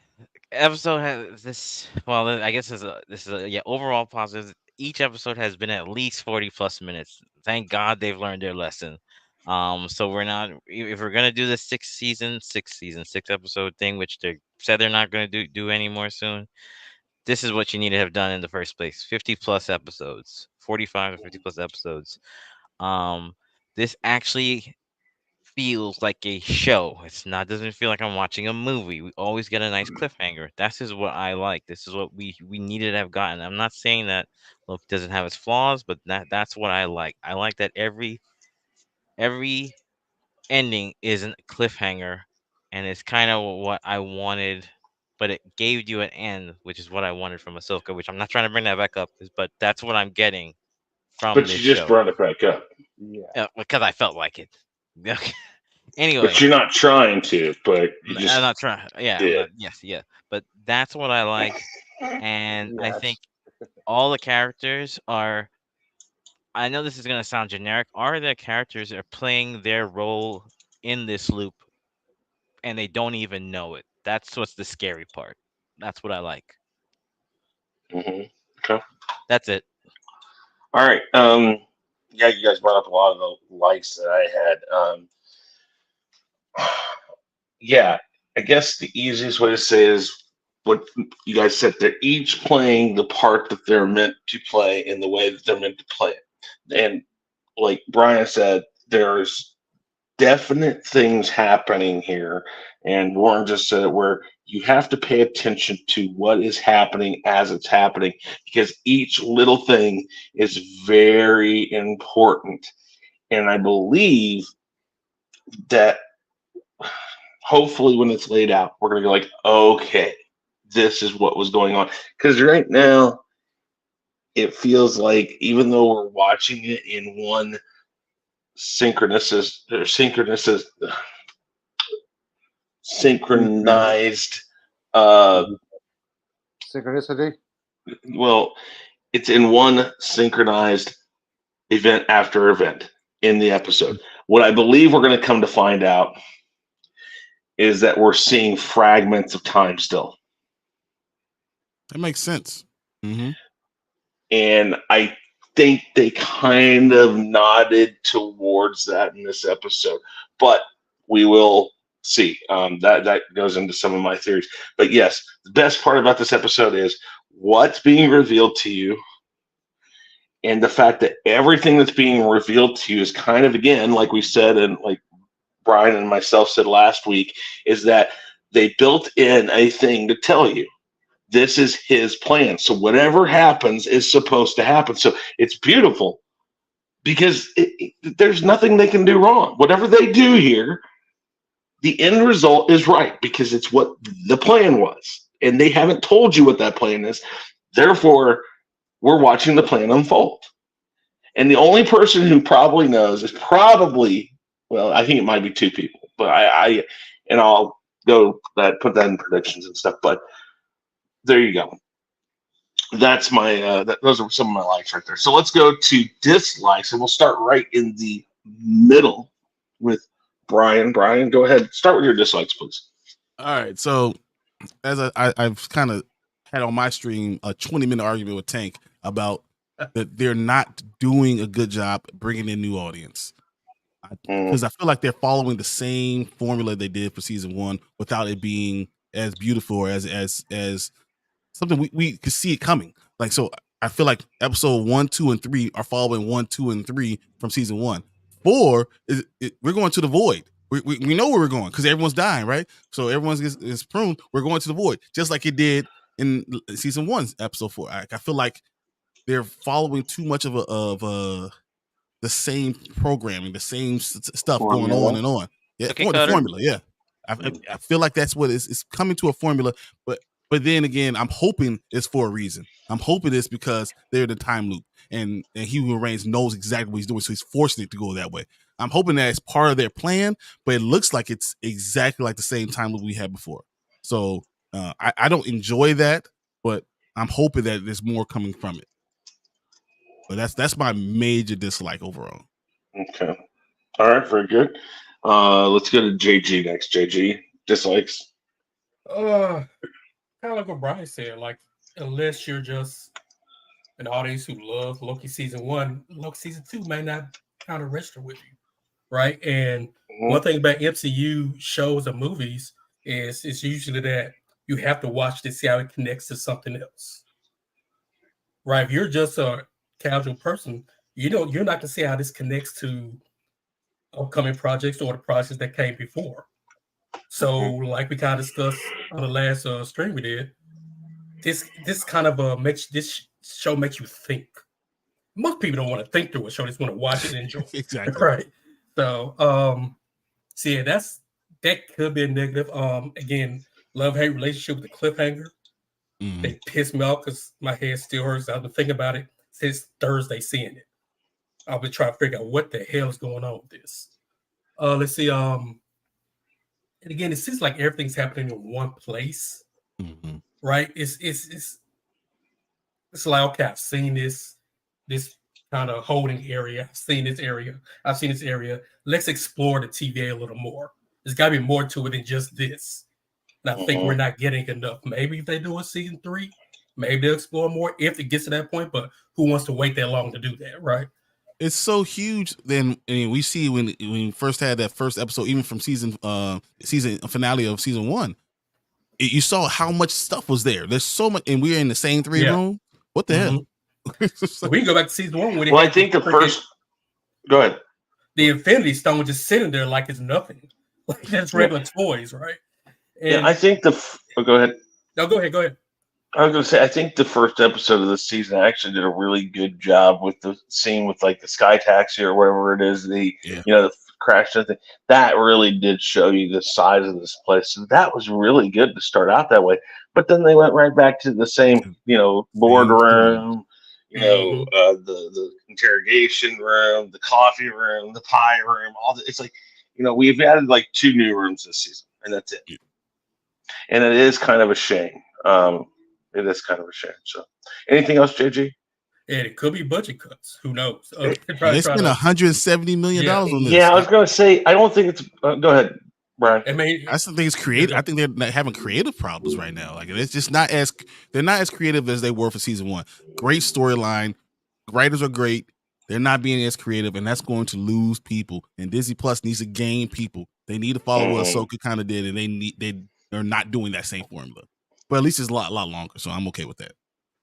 episode has this. Well, I guess this is a overall positive. Each episode has been at least 40+ minutes. Thank God they've learned their lesson. So we're not if we're gonna do the six episode thing, which they said they're not gonna do anymore soon. This is what you need to have done in the first place. 50+ episodes, 45 to 50+ episodes. Um, this actually feels like a show. It's not doesn't feel like I'm watching a movie. We always get a nice cliffhanger. This is what I like. This is what we needed to have gotten. I'm not saying that Loki doesn't have its flaws, but that's what I like. I like that every ending is a cliffhanger, and it's kind of what I wanted. But it gave you an end, which is what I wanted from Ahsoka. Which I'm not trying to bring that back up, but that's what I'm getting from But this you just show. brought it back up. Yeah. Because I felt like it. Okay. Anyway, But you're not trying to. But you I'm just not trying. Yeah, I'm did. not. Yes, yeah. But that's what I like, and I Yes. think all the characters are. I know this is gonna sound generic. Are the characters are playing their role in this loop, and they don't even know it. That's what's the scary part. That's what I like. Hmm. Okay. That's it. All right. Yeah, you guys brought up a lot of the likes that I had. Yeah, I guess the easiest way to say is what you guys said. They're each playing the part that they're meant to play in the way that they're meant to play it. And like Brian said, there's definite things happening here. And Warren just said it where you have to pay attention to what is happening as it's happening because each little thing is very important. And I believe that hopefully when it's laid out, we're going to be like, okay, this is what was going on. Because right now, it feels like even though we're watching it in one synchronized uh Synchronicity. well, it's in one synchronized event after event in the episode. What I believe we're going to come to find out is that we're seeing fragments of time still. That makes sense. Mm-hmm. And I think they kind of nodded towards that in this episode, but we will see. That goes into some of my theories. But yes, the best part about this episode is what's being revealed to you, and the fact that everything that's being revealed to you is kind of, again, like we said, and like Brian and myself said last week, is that they built in a thing to tell you this is his plan. So whatever happens is supposed to happen. So it's beautiful because there's nothing they can do wrong. Whatever they do here, the end result is right because it's what the plan was. And they haven't told you what that plan is. Therefore, we're watching the plan unfold. And the only person who probably knows is probably, well, I think it might be two people, but I'll go put that in predictions and stuff. But there you go. That's my those are some of my likes right there. So let's go to dislikes, and we'll start right in the middle with Brian. Brian, go ahead. Start with your dislikes, please. All right. So as I've kind of had on my stream a 20-minute argument with Tank about that they're not doing a good job bringing in new audience. Because I feel like they're following the same formula they did for season 1 without it being as beautiful or as something we could see it coming. Like, so I feel like episode 1, 2, and 3 are following 1, 2, and 3 from season 1. 4 we're going to the void. We know where we're going because everyone's dying, right? So everyone's is pruned. We're going to the void, just like it did in season 1's episode 4. I feel like they're following too much of the same programming, the same stuff Formula. going on and on. Yeah, Okay, the Cutter. formula. Yeah, I feel like that's what it's coming to a formula, but then again, I'm hoping it's for a reason. I'm hoping it's because they're in the time loop, and He Who Reigns knows exactly what he's doing, so he's forcing it to go that way. I'm hoping that it's part of their plan, but it looks like it's exactly like the same time loop we had before. So I don't enjoy that, but I'm hoping that there's more coming from it. But that's my major dislike overall. Okay. All right. Very good. Let's go to JG next. JG, dislikes. kind of like what Brian said. Like, unless you're just an audience who loves Loki season 1, Loki season 2 may not kind of register with you, right? And one thing about MCU shows or movies is it's usually that you have to watch to see how it connects to something else, right? If you're just a casual person, you're not going to see how this connects to upcoming projects or the projects that came before. So, like we kind of discussed on the last stream we did, this kind of makes this show makes you think. Most people don't want to think through a show; they just want to watch it and enjoy. Exactly. Right. So, so yeah, that could be a negative. Again, love-hate relationship with the cliffhanger. They pissed me off because my head still hurts. I've been thinking about it since Thursday, seeing it. I've been trying to figure out what the hell is going on with this. Let's see. And again, it seems like everything's happening in one place, right? It's like, okay, I've seen this kind of holding area. I've seen this area. Let's explore the TVA a little more. There's got to be more to it than just this. And I think we're not getting enough. Maybe if they do a season 3, maybe they'll explore more if it gets to that point. But who wants to wait that long to do that, right? It's so huge. Then we see when we first had that first episode, even from season finale of season 1, you saw how much stuff was there. There's so much, and we're in the same room. What the hell? So we can go back to season 1. Well, I think the first. Go ahead. The Infinity Stone was just sitting there like it's nothing, like that's regular toys, right? And I think go ahead. No, go ahead. I was going to say, I think the first episode of this season actually did a really good job with the scene with like the sky taxi or whatever it is, the crash and thing. That really did show you the size of this place. So that was really good to start out that way. But then they went right back to the same, boardroom, the interrogation room, the coffee room, the pie room, all that. It's like, we've added like 2 new rooms this season, and that's it. And it is kind of a shame. It is kind of a shame. So, anything else, JG? And it could be budget cuts. Who knows? They spent $170 million on this. Yeah, I was going to say, I don't think it's. Go ahead, Brian. I still think it's creative. I think they're having creative problems right now. Like, it's just they're not as creative as they were for season 1. Great storyline, writers are great. They're not being as creative, and that's going to lose people. And Disney Plus needs to gain people. They need to follow what Ahsoka kind of did, and they're not doing that same formula. But at least it's a lot longer, so I'm okay with that.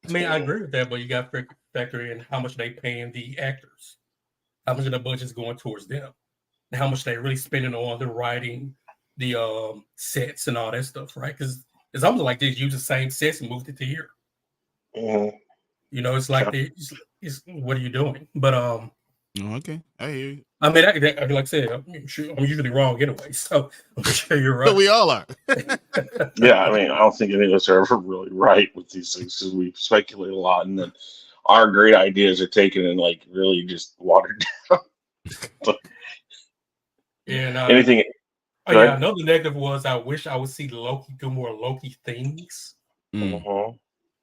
I mean, I agree with that, but you got to factor in how much they paying the actors, how much of the budget's going towards them, and how much they really spending on the writing, the sets, and all that stuff, right? Because it's almost like they use the same sets and moved it to here. It's like it's what are you doing? But okay, I hear you. I mean, like I said, I'm usually wrong anyway, so I'm sure you're right. But we all are. Yeah, I mean, I don't think any of us are ever really right with these things because we speculate a lot, and then our great ideas are taken and like really just watered down. And anything? Another negative was I wish I would see Loki do more Loki things.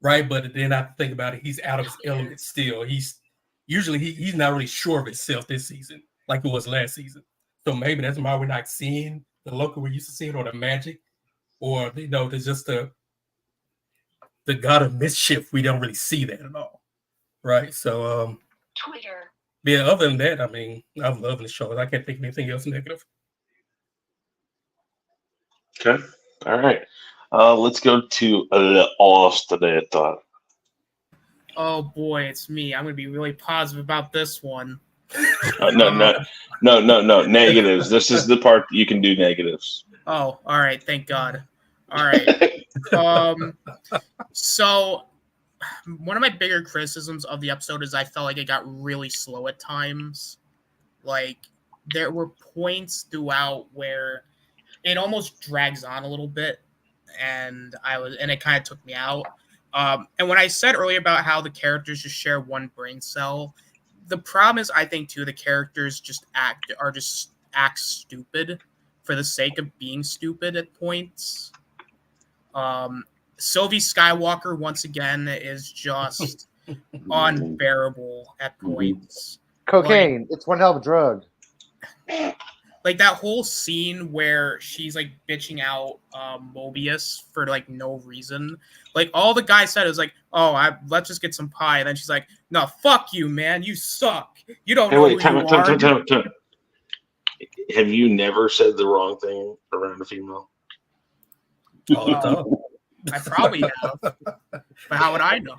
Right, but then I think about it, he's out of his element still. He's not really sure of himself this season, like it was last season. So maybe that's why we're not seeing the Loki we used to see, or the magic, or there's just the god of mischief. We don't really see that at all, right? So Twitter. Yeah. Other than that, I mean, I'm loving the show. I can't think of anything else negative. Okay. All right. Let's go to Australia. Oh boy, it's me. I'm going to be really positive about this one. No. Negatives. This is the part that you can do negatives. Oh, all right. Thank God. All right. So one of my bigger criticisms of the episode is I felt like it got really slow at times. Like there were points throughout where it almost drags on a little bit, and it kind of took me out. And when I said earlier about how the characters just share one brain cell, the problem is I think too the characters just act stupid for the sake of being stupid at points. Sylvie Skywalker once again is just unbearable at points. Cocaine. It's one hell of a drug. like that whole scene where she's like bitching out Mobius for like no reason. Like all the guy said is like, let's just get some pie. And then she's like, no, fuck you, man. You suck. You don't Hey, know wait, who time, you time, are. time, time, time. Have you never said the wrong thing around a female? All the time. I probably have, but how would I know?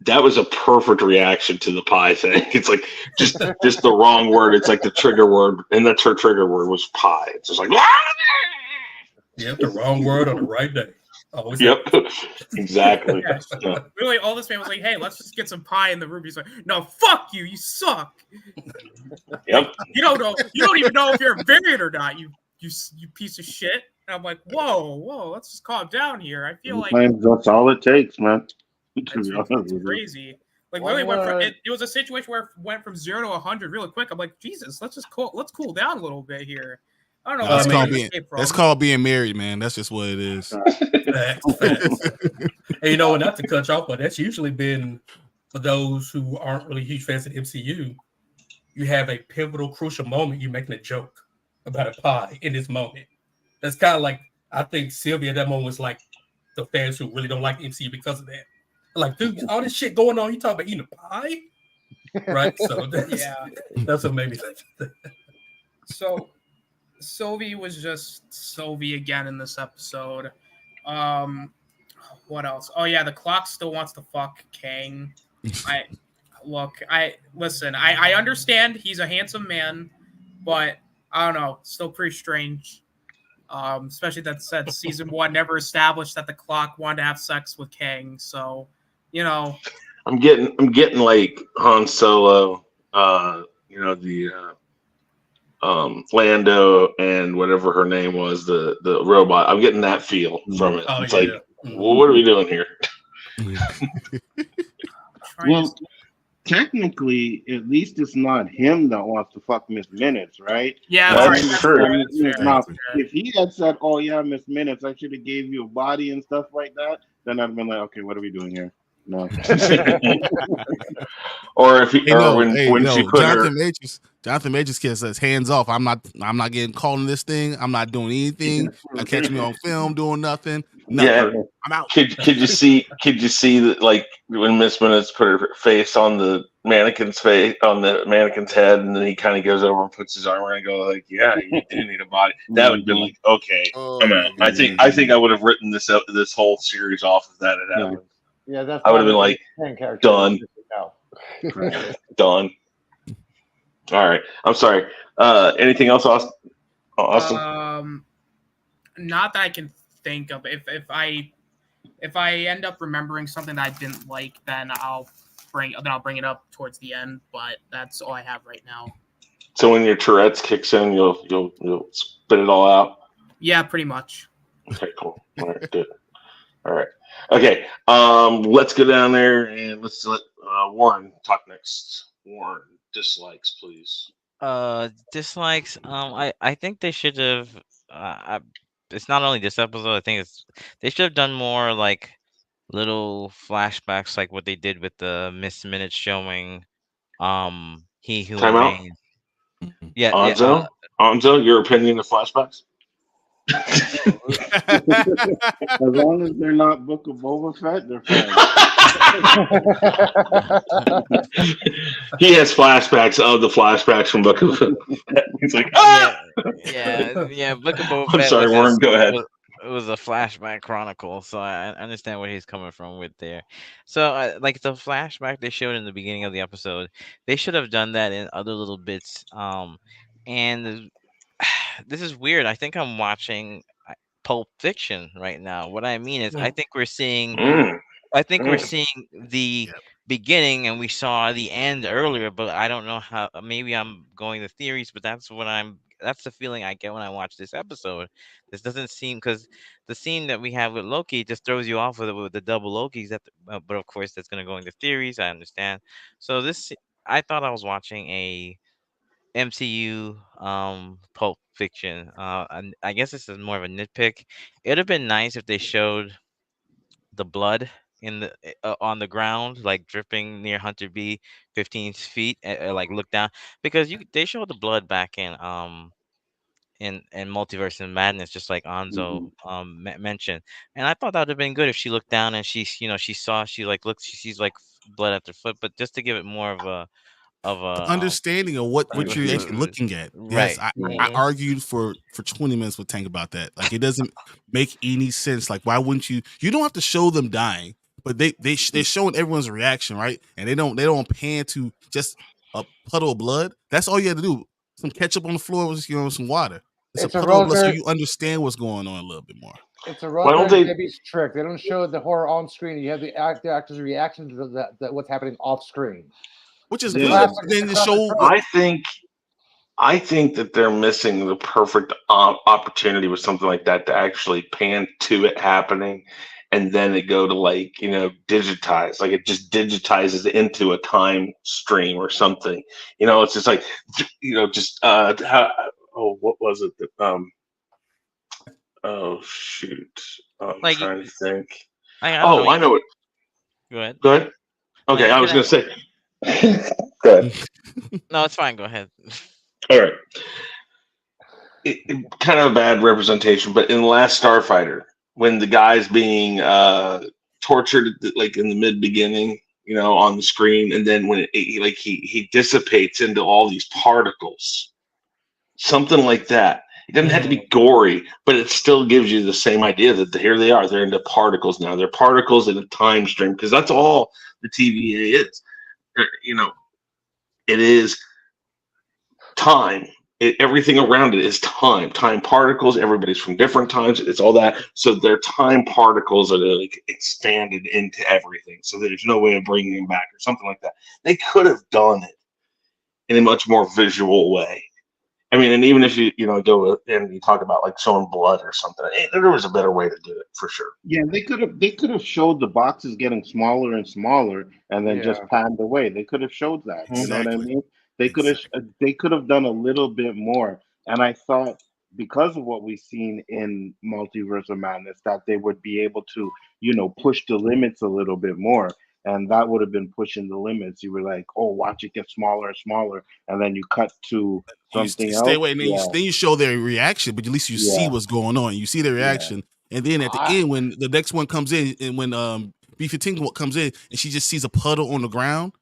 That was a perfect reaction to the pie thing. It's like just the wrong word. It's like the trigger word, and that's her trigger word was pie. It's just like, Yep, the wrong word on the right day. Always yep, exactly. Yeah, Yeah. really, all this man was like, hey, let's just get some pie in the room. He's like, no, fuck you. You suck. Yep. You don't know. You don't even know if you're a variant or not. You piece of shit. And I'm like, whoa, let's just calm down here. I feel like Sometimes that's all it takes, man. To it's be honest with you. crazy. Like One really went from more- it was a situation where it went from 0 to 100 really quick. I'm like, Jesus, let's cool down a little bit here. I don't know. That's what called it being came from. that's called being married, man. That's just what it is. Facts. And you know, not to cut you off, but that's usually been for those who aren't really huge fans of the MCU. You have a pivotal, crucial moment. You're making a joke about a pie in this moment. That's kind of like I think Sylvia at that moment was like the fans who really don't like the MCU because of that. Like, dude, all this shit going on. You talking about eating a pie, right? So that's what made me think. So Sylvie was just Sylvie again in this episode. What else? Oh yeah, the clock still wants to fuck Kang. I listen. I understand he's a handsome man, but I don't know. Still pretty strange. Especially that said season 1 never established that the clock wanted to have sex with Kang. So, you know, I'm getting like Han Solo, the Lando and whatever her name was, the robot. I'm getting that feel from it. Oh, It's yeah. like, well, what are we doing here? Well, technically, at least it's not him that wants to fuck Miss Minutes, right? yeah, That's all right, true. That's fair. Now, That's fair. if he had said, "Oh yeah, Miss Minutes, I should have gave you a body and stuff like that," then I'd have been like, "Okay, what are we doing here?" No. Or if he, Hey, or no, when hey, when no, she put Jonathan Majors kid says, hands off. I'm not getting caught in this thing. I'm not doing anything. I catch me on film doing nothing. yeah, I'm out. could you see that, like when Miss Minutes put her face on the mannequin's head, and then he kind of goes over and puts his arm around and go like, yeah, you do need a body. That would have been like, okay, Oh, I'm out. I think I would have written this whole series off if that had happened. Yeah, that's I would have been like, done. Done. All right. I'm sorry. Anything else, Austin? Not that I can think of. If I end up remembering something that I didn't like, then I'll bring it up towards the end. But that's all I have right now. So when your Tourette's kicks in, you'll spit it all out. Yeah, pretty much. Okay, cool. All right, good. All right. Okay. Let's go down there and let's let Warren talk next. Warren, dislikes, please. Dislikes. I think they should have. It's not only this episode. I think they should have done more like little flashbacks, like what they did with the Miss Minutes showing. He who Time out. remains. Yeah. Anzo, your opinion of flashbacks? As long as they're not Book of Boba Fett, they're fine. He has flashbacks of the flashbacks from Book of Fett. He's like, Yeah. Book of Boba I'm Fett sorry, was Warren. Go ahead. It was a flashback chronicle, so I understand where he's coming from with there. So, like the flashback they showed in the beginning of the episode, they should have done that in other little bits. And this is weird. I think I'm watching Pulp Fiction right now. What I mean is, I think we're seeing the beginning and we saw the end earlier, but I don't know how. Maybe I'm going to theories, but that's the feeling I get when I watch this episode. This doesn't seem, because the scene that we have with Loki just throws you off with the double Lokis. But of course that's going to go into theories. I understand. So I thought I was watching a MCU Pulp Fiction. And I guess this is more of a nitpick. It'd have been nice if they showed the blood in the on the ground, like dripping near Hunter B, 15 feet, like look down, because they showed the blood back in in Multiverse and Madness, just like Anzo mentioned. And I thought that would have been good if she looked down and she like looks, she sees like blood at her foot, but just to give it more of a understanding of what you're actually looking at. Yes, right. I argued for 20 minutes with Tank about that. Like, it doesn't make any sense. Like, why wouldn't you? You don't have to show them dying, but they're showing everyone's reaction, right? And they don't pan to just a puddle of blood. That's all you have to do. Some ketchup on the floor with some water. It's a puddle of blood, so you understand what's going on a little bit more. It's a Rosemary Debbie's trick. They don't show the horror on screen. You have the actor's reaction to what's happening off screen, which is good. Then the show. I think that they're missing the perfect opportunity with something like that to actually pan to it happening, and then it go to digitize. Like, it just digitizes into a time stream or something. It's just like what was it that oh shoot. I'm trying to think. I know it. Go ahead. Go ahead. Okay, I was going to say. Go ahead. No, it's fine. Go ahead. All right. Kind of a bad representation, but in the last Starfighter, when the guy's being tortured, like in the mid beginning, on the screen, and then when he dissipates into all these particles, something like that. It doesn't have to be gory, but it still gives you the same idea that here they are. They're into particles now. They're particles in a time stream, because that's all the TVA is. It is time. Everything around it is time. Time particles. Everybody's from different times. It's all that. So their time particles are like expanded into everything. So there's no way of bringing them back or something like that. They could have done it in a much more visual way. I mean, and even if you go and you talk about like showing blood or something, there was a better way to do it for sure. Yeah, they could have showed the boxes getting smaller and smaller, and then just panned away. They could have showed that. You know what I mean? They could have done a little bit more. And I thought, because of what we've seen in Multiverse of Madness, that they would be able to, push the limits a little bit more. And that would have been pushing the limits. You were like, oh, watch it get smaller and smaller, and then you cut to something else. Stay away, and then you show their reaction, but at least you see what's going on. You see their reaction, and then at the end, when the next one comes in, and when B-15 comes in, and she just sees a puddle on the ground,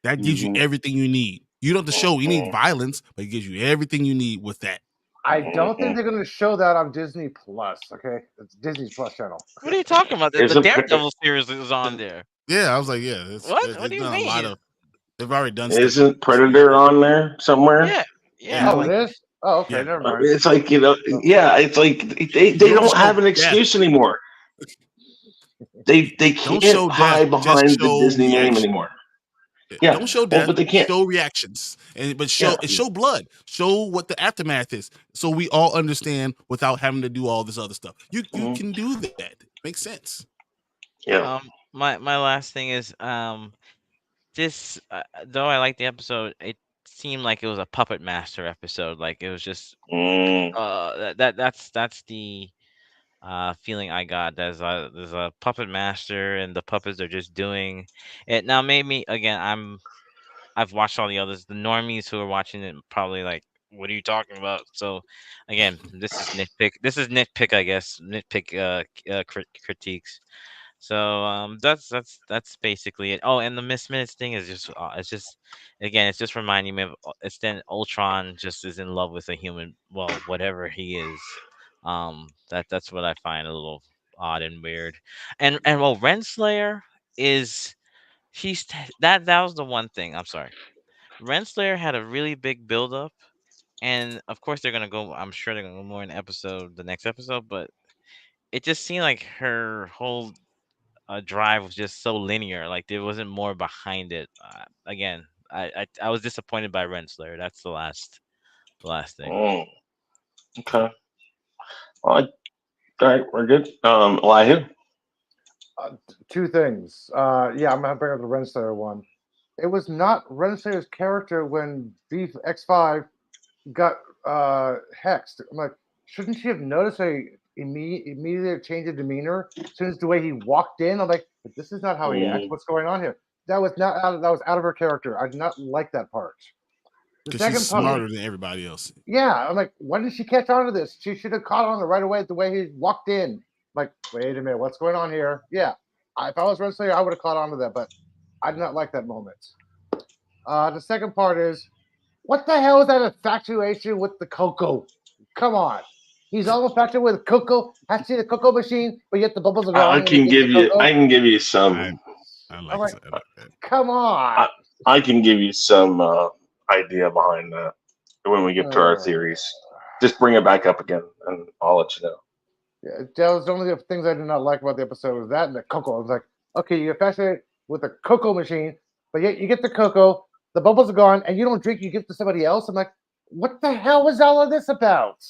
that gives you everything you need. You don't have to show any violence, but it gives you everything you need with that. I don't think they're going to show that on Disney Plus. Okay, it's Disney Plus channel. What are you talking about? The Daredevil series is on there. Yeah, I was like, what do you mean? They've already done. Isn't Predator on there somewhere? Yeah. Oh, it is. Oh, okay, never mind. It's like it's like they don't have an excuse anymore. They can't hide behind the Disney name anymore. Yeah, don't show death, but they can't show reactions, but show blood, show what the aftermath is, so we all understand without having to do all this other stuff. You can do that. It makes sense. Yeah. My last thing is this though I like the episode, it seemed like it was a puppet master episode. Like, it was just that's the feeling I got. There's a puppet master, and the puppets are just doing it. Now, maybe again, I've watched all the others. The normies who are watching it probably like, what are you talking about? So again, this is nitpick, I guess. Nitpick critiques. So that's basically it. Oh, and the Miss Minutes thing is just it's just reminding me of it's then Ultron just is in love with a human, well, whatever he is. That's what I find a little odd and weird. And well, Renslayer is that was the one thing. I'm sorry. Renslayer had a really big build up, and of course they're gonna go. I'm sure they're gonna go more in the next episode, but it just seemed like her whole drive was just so linear. Like, there wasn't more behind it. Again, I was disappointed by Renslayer. That's the last thing. Oh, okay. All right, we're good. Elihu? Two things. I'm gonna bring up the Renslayer one. It was not Renslayer's character when X5 got hexed. I'm like, shouldn't she have noticed immediate change of demeanor as soon as the way he walked in? I'm like, but this is not how he acts. What's going on here? That was out of her character. I did not like that part. The Because she's second part, smarter than everybody else. yeah, I'm like, when did she catch on to this? She should have caught on to right away the way he walked in. I'm like, wait a minute, what's going on here? Yeah, if I was Renslayer, I would have caught on to that, but I did not like that moment. The second part is, what the hell is that infatuation with the cocoa? Come on. He's all infatuated with cocoa, has to see the cocoa machine, but yet the bubbles are gone. I can give you. I can give you I some. like like, that. come on. I can give you some idea behind that when we get to our theories. Just bring it back up again, and I'll let you know. Yeah, that was the only things I did not like about the episode was that and the cocoa. I was like, okay, you're fascinated with the cocoa machine, but yet you get the cocoa, the bubbles are gone, and you don't drink, you give it to somebody else. I'm like, what the hell was all of this about?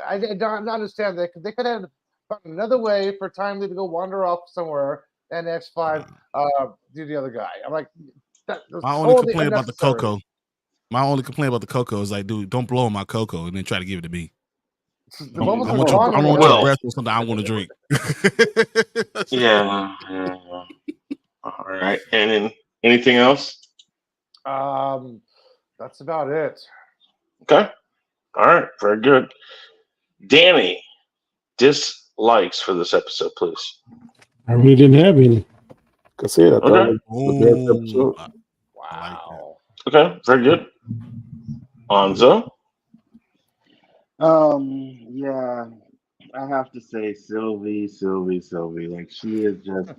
I don't understand that. They could have found another way for Timely to go wander off somewhere and X5 do the other guy. I'm like, that was My only totally complaint about the unnecessary. cocoa. My only complaint about the cocoa is like, dude, don't blow my cocoa and then try to give it to me. The bubbles I are want gone. your, I want Well- your breath or something I want to drink. Yeah. All right. And then anything else? That's about it. Okay. All right. Very good. Danny, dislikes for this episode, please. I really didn't have any. Like I said, I thought Okay. it was the best episode. Wow. Okay. Very good. Anzo. Yeah, I have to say Sylvie. Like she is just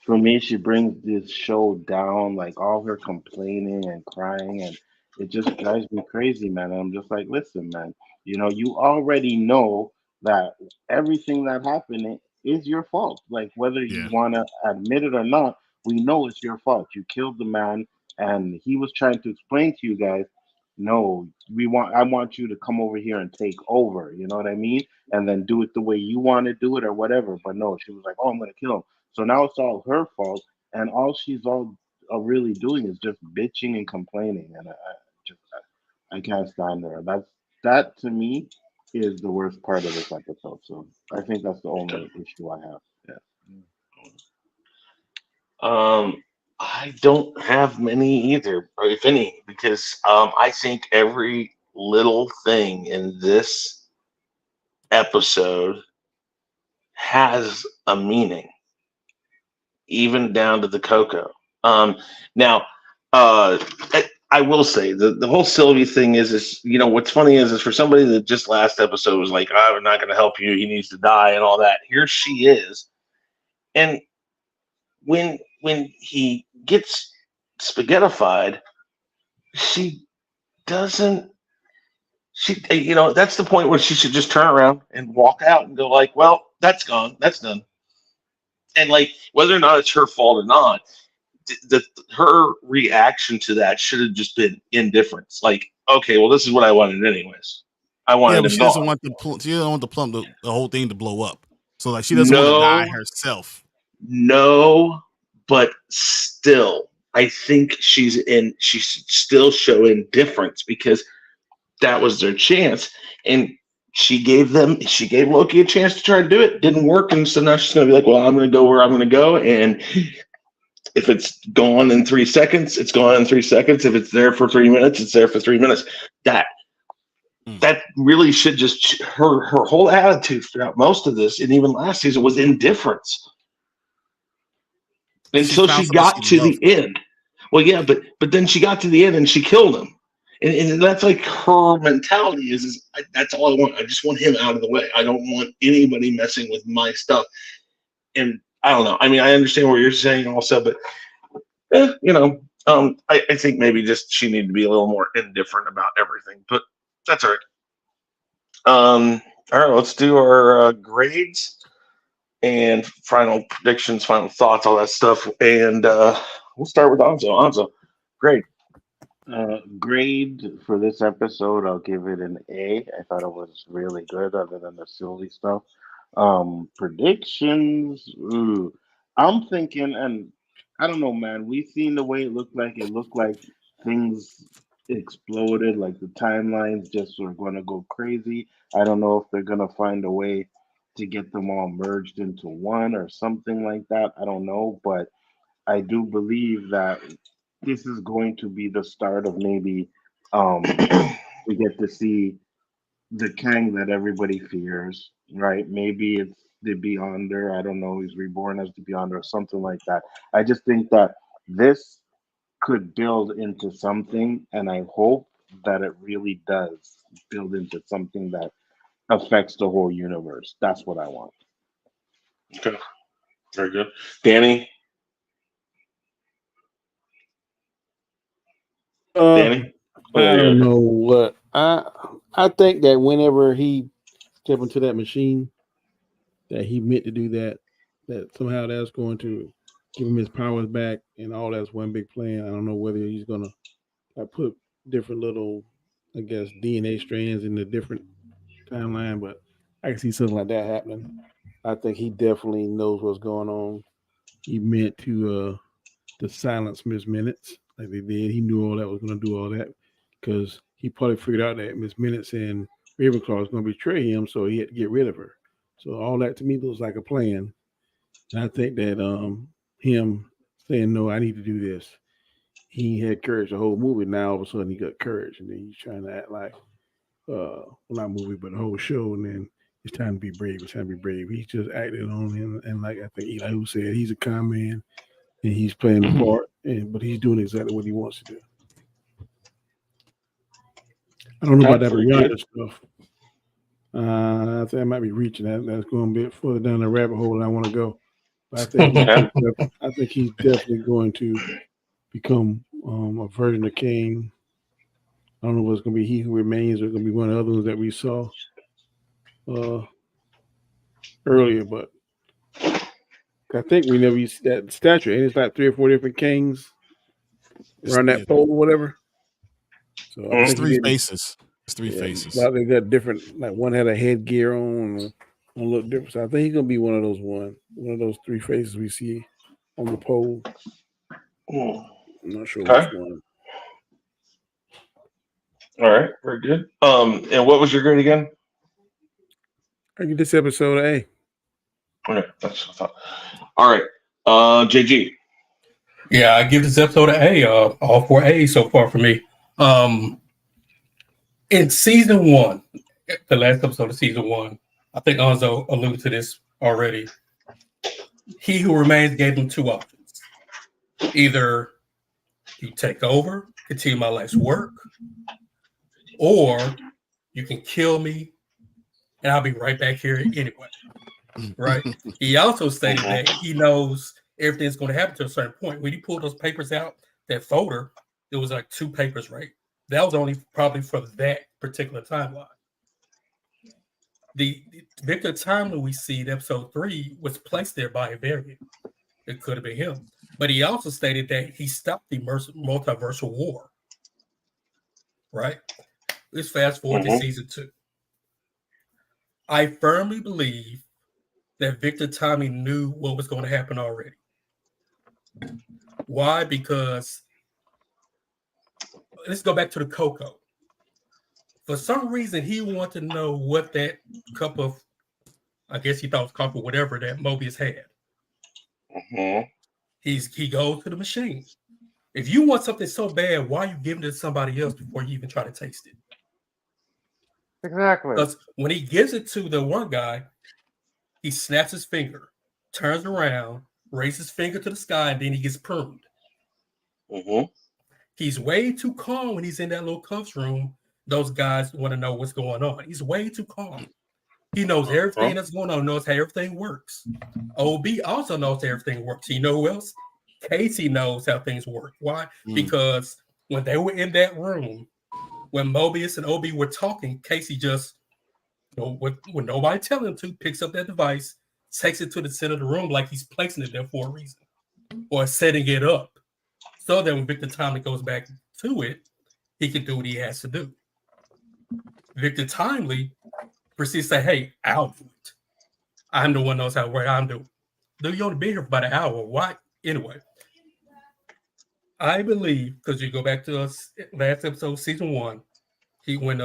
for me, she brings this show down, like all her complaining and crying, and it just drives me crazy, man. And I'm just like, listen, man, you already know that everything that happened is your fault. Like whether you Yeah. want to admit it or not, we know it's your fault. You killed the man, and he was trying to explain to you guys, no, I want you to come over here and take over. You know what I mean? And then do it the way you want to do it or whatever. But no, she was like, oh, I'm gonna kill him. So now it's all her fault, and all she's all really doing is just bitching and complaining, and I can't stand her. That to me is the worst part of this episode. So I think that's the only issue I have. Yeah. I don't have many either, or if any, because I think every little thing in this episode has a meaning, even down to the cocoa. Now, I will say the whole Sylvie thing is what's funny is for somebody that just last episode was like, I'm not going to help you, he needs to die and all that. Here she is, and when he gets spaghettified, she doesn't. That's the point where she should just turn around and walk out and go like, well, that's gone, that's done. And like whether or not it's her fault or not, her reaction to that should have just been indifference. Like, okay, well, this is what I wanted anyways. I wanted but him she doesn't gone. want the whole thing to blow up. So like she doesn't want to die herself. No, but still, I think she's still showing difference because that was their chance, and she gave Loki a chance to try to do it. Didn't work, and so now she's gonna be like, well, I'm gonna go where I'm gonna go, and if it's gone in 3 seconds, it's gone in 3 seconds. If it's there for 3 minutes, it's there for 3 minutes. That really should just her whole attitude throughout most of this, and even last season, was indifference until she got to the end. Well, yeah, but then she got to the end and she killed him, and that's like her mentality is that's all I want. I just want him out of the way. I don't want anybody messing with my stuff. And I don't know. I mean, I understand what you're saying also, but I think maybe just she needed to be a little more indifferent about everything. But that's all right. All right, let's do our grades and final predictions, final thoughts, all that stuff. And we'll start with Anzo. Anzo, grade. Grade for this episode, I'll give it an A. I thought it was really good, other than the Sylvie stuff. Predictions, I'm thinking, and I don't know, man. We seen the way it looked like. It looked like things exploded, like the timelines just were going to go crazy. I don't know if they're going to find a way to get them all merged into one or something like that. I don't know, but I do believe that this is going to be the start of maybe We get to see the Kang that everybody fears, right? Maybe it's the Beyonder. I don't know. He's reborn as the Beyonder or something like that. I just think that this could build into something, and I hope that it really does build into something that affects the whole universe. That's what I want. Okay. Very good. Danny? Danny? Oh, I yeah, don't yeah. know what I think that whenever he stepped into that machine, that he meant to do that, that somehow that's going to give him his powers back, and all that's one big plan. I don't know whether he's gonna put different little, I guess, DNA strands in the different timeline, but I can see something like that happening. I think he definitely knows what's going on. He meant to silence Miss Minutes like they did. He knew all that was going to do all that because he probably figured out that Miss Minutes and Ravenclaw was going to betray him, so he had to get rid of her. So all that to me looks like a plan. And I think that him saying no, I need to do this. He had courage the whole movie. Now all of a sudden he got courage, and then he's trying to act like well, not movie, but the whole show, and then it's time to be brave. It's time to be brave. He's just acting on him, and like I think Eli who said, he's a con man, and he's playing the part, but he's doing exactly what he wants to do. I don't know about that Beyonder stuff. I think I might be reaching that. That's going a bit further down the rabbit hole than I want to go. But I think he's definitely going to become a version of Kane. I don't know if it's going to be He Who Remains or it's going to be one of the other ones that we saw earlier. But I think we never used that statue. And it's like 3 or 4 different kings around that pole or whatever. So I It's think three faces. It's three faces. Well, they got different. Like one had a headgear on, one looked different. So I think he's gonna be one of those 3 faces we see on the pole. I'm not sure which one. All right, very good. And what was your grade again? I give this episode an A. Okay, that's what I thought. All right, JG. Yeah, I give this episode an A. All 4 A's so far for me. In season 1, the last episode of season 1, I think Anzo alluded to this already. He Who Remains gave them 2 options. Either you take over, continue my life's work, or you can kill me and I'll be right back here anyway. Right? He also stated that he knows everything's going to happen to a certain point. When he pulled those papers out, that folder, there was like 2 papers, right? That was only probably for that particular timeline. The Victor Timely we see in episode 3 was placed there by a variant. It could have been him. But he also stated that he stopped the multiversal war. Right? Let's fast forward to season 2. I firmly believe that Victor Timely knew what was going to happen already. Why? Because let's go back to the Cocoa. For some reason, he wanted to know what that cup of, I guess he thought it was coffee, whatever that Mobius had. He goes to the machine. If you want something so bad, why are you giving it to somebody else before you even try to taste it? Exactly. Because when he gives it to the one guy, he snaps his finger, turns around, raises his finger to the sky, and then he gets pruned. He's way too calm when he's in that little cuffs room. Those guys want to know what's going on. He's way too calm. He knows everything that's going on, knows how everything works. OB also knows how everything works. You know who else? Casey knows how things work. Why? Because when they were in that room, when Mobius and OB were talking, Casey just, when nobody telling him to, picks up that device, takes it to the center of the room like he's placing it there for a reason or setting it up so that when Victor Timely goes back to it, he can do what he has to do. Victor Timely proceeds to say, hey, I'll do it. I'm the one who knows how to work. I'm doing it. Though you only been here for about an hour. Why? Anyway, I believe, because you go back to us last episode, season 1, when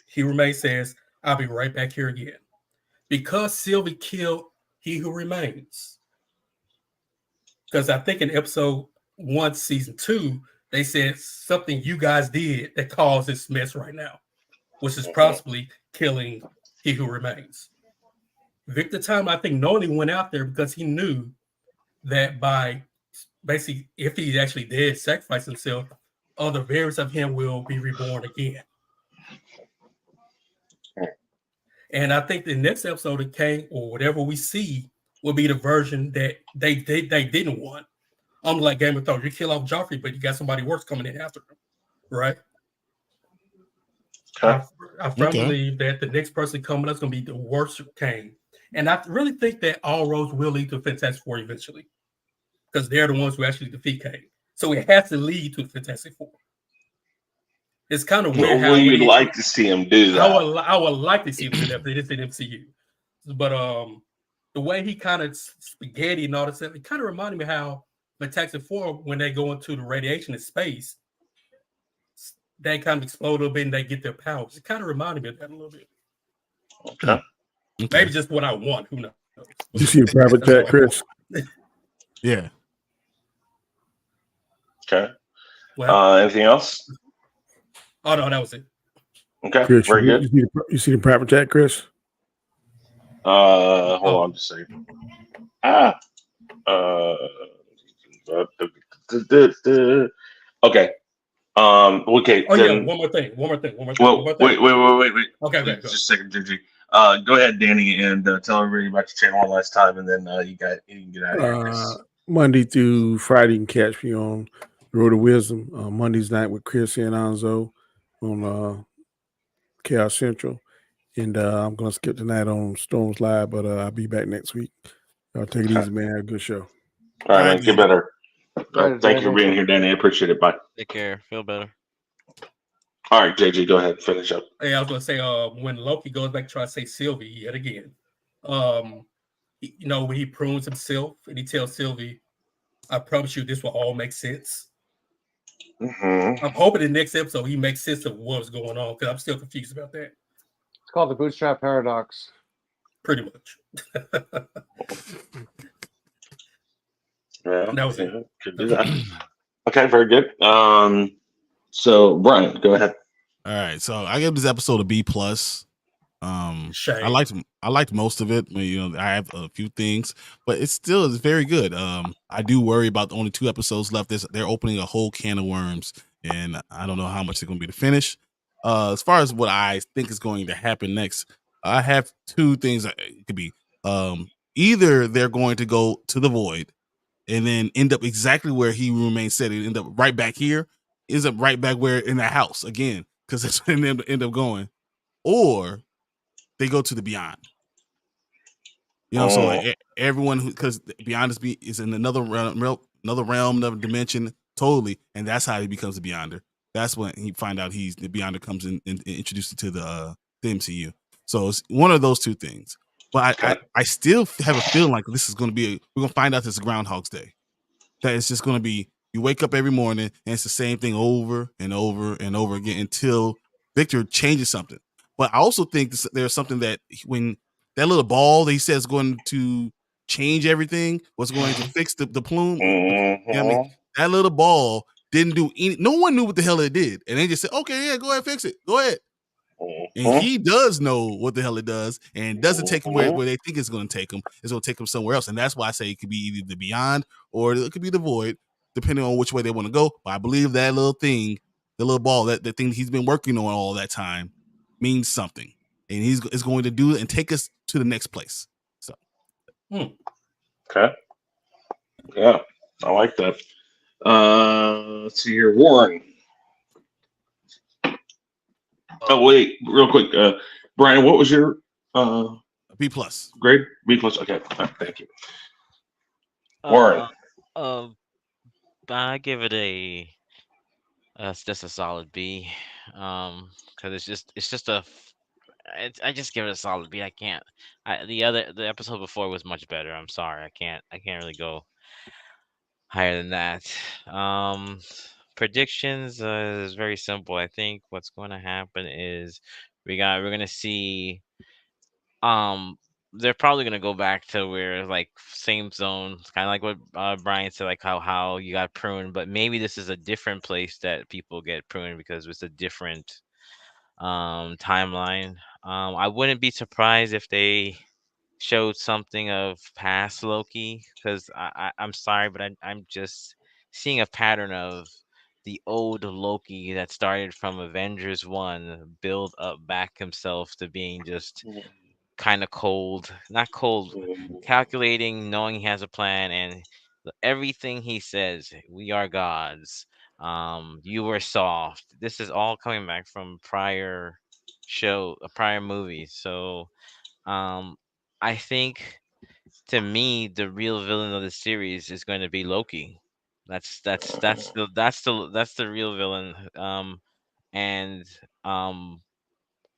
He Remains says, I'll be right back here again. Because Sylvie killed He Who Remains. Because I think in episode 1, season 2, They said something you guys did that caused this mess right now, which is possibly killing He Who Remains. Victor Time, I think, knowingly went out there because he knew that by basically, if he actually did sacrifice himself, other variants of him will be reborn again. And I think the next episode of Kang, or whatever we see, will be the version that they didn't want. Unlike Game of Thrones, you kill off Joffrey, but you got somebody worse coming in after him, right? Okay. I firmly believe that the next person coming up is going to be the worst Kang. And I really think that all roads will lead to Fantastic Four eventually, because they're the ones who actually defeat Kang. So it has to lead to the Fantastic Four. It's kind of weird how you'd like to see him do that. I would like to see him do that, but it is in MCU. But the way he kind of spaghetti and all that stuff, it kind of reminded me how Fantastic Four, when they go into the radiation in space, they kind of explode a little bit and they get their powers. It kind of reminded me of that a little bit. Okay. Maybe just what I want. Who knows? You see the private chat, Chris? Yeah. Okay. Anything else? Oh no, that was it. Okay. Chris, Very good. You see the private chat, Chris? Hold on just a second. Okay. Okay. Oh then, yeah, one more thing. Well, wait. Okay, Just a second, Gigi. Go ahead, Danny, and tell everybody about your channel one last time, and then you can get out of here. Chris. Monday through Friday, you can catch me on Road to Wisdom. Mondays night with Chris and Anzo on Chaos Central. And I'm going to skip tonight on Storms Live, but I'll be back next week. Y'all take it easy, man. Have a good show. All right, man. Get better. Thank you for being here, Danny. I appreciate it. Bye. Take care. Feel better. All right, JJ, go ahead. Finish up. Hey, I was going to say, when Loki goes back to try to say Sylvie yet again, when he prunes himself and he tells Sylvie, I promise you this will all make sense. Mm-hmm. I'm hoping the next episode he makes sense of what's going on, because I'm still confused about that. It's called the Bootstrap Paradox. Pretty much. Yeah, that was it. Could do that. Okay, very good. So Brian, go ahead. All right, so I gave this episode a B plus. Shame. I liked most of it. I have a few things, but it still is very good. I do worry about the only 2 episodes left. They're opening a whole can of worms, and I don't know how much they're going to be to finish. As far as what I think is going to happen next, I have 2 things that it could be. Either they're going to go to the void and then end up exactly where He Remains said it, end up right back here, ends up right back where in that house again, because that's where they end up going, or they go to the beyond. So like everyone because beyond is in another realm, another dimension, totally, and that's how he becomes a beyonder. That's when he find out he's the beyonder comes in and introduced to the MCU. So it's one of those 2 things. But I still have a feeling like this is going to be we're going to find out this is Groundhog's Day. That it's just going to be you wake up every morning and it's the same thing over and over and over again until Victor changes something. But I also think there's something that when that little ball that he says is going to change everything, was going to fix the plume. Mm-hmm. You know what I mean? That little ball didn't do any. No one knew what the hell it did, and they just said, "Okay, yeah, go ahead, fix it. Go ahead." And he does know what the hell it does, and doesn't take him where they think it's going to take him. It's going to take him somewhere else, and that's why I say it could be either the beyond or it could be the void, depending on which way they want to go. But I believe that little thing, the little ball, that the thing he's been working on all that time, means something, and is going to do it and take us to the next place. So, okay, yeah, I like that. Let's see here, Warren. Oh wait, real quick, Brian, what was your B plus grade? B plus. Okay, thank you, Warren. I give it it's just a solid B, because it's just I just give it a solid B. I can't. The episode before was much better. I'm sorry, I can't really go higher than that. Predictions is very simple. I think what's going to happen is we're going to see they're probably gonna go back to where like same zone, kind of like what Brian said, like how you got pruned, but maybe this is a different place that people get pruned because it's a different timeline. I wouldn't be surprised if they showed something of past Loki, because I'm sorry, but I'm just seeing a pattern of the old Loki that started from Avengers 1 build up back himself to being just kind of cold, not cold, calculating, knowing he has a plan, and everything he says, we are gods. You were soft. This is all coming back from prior movies. So, I think to me, the real villain of the series is going to be Loki. That's the real villain. And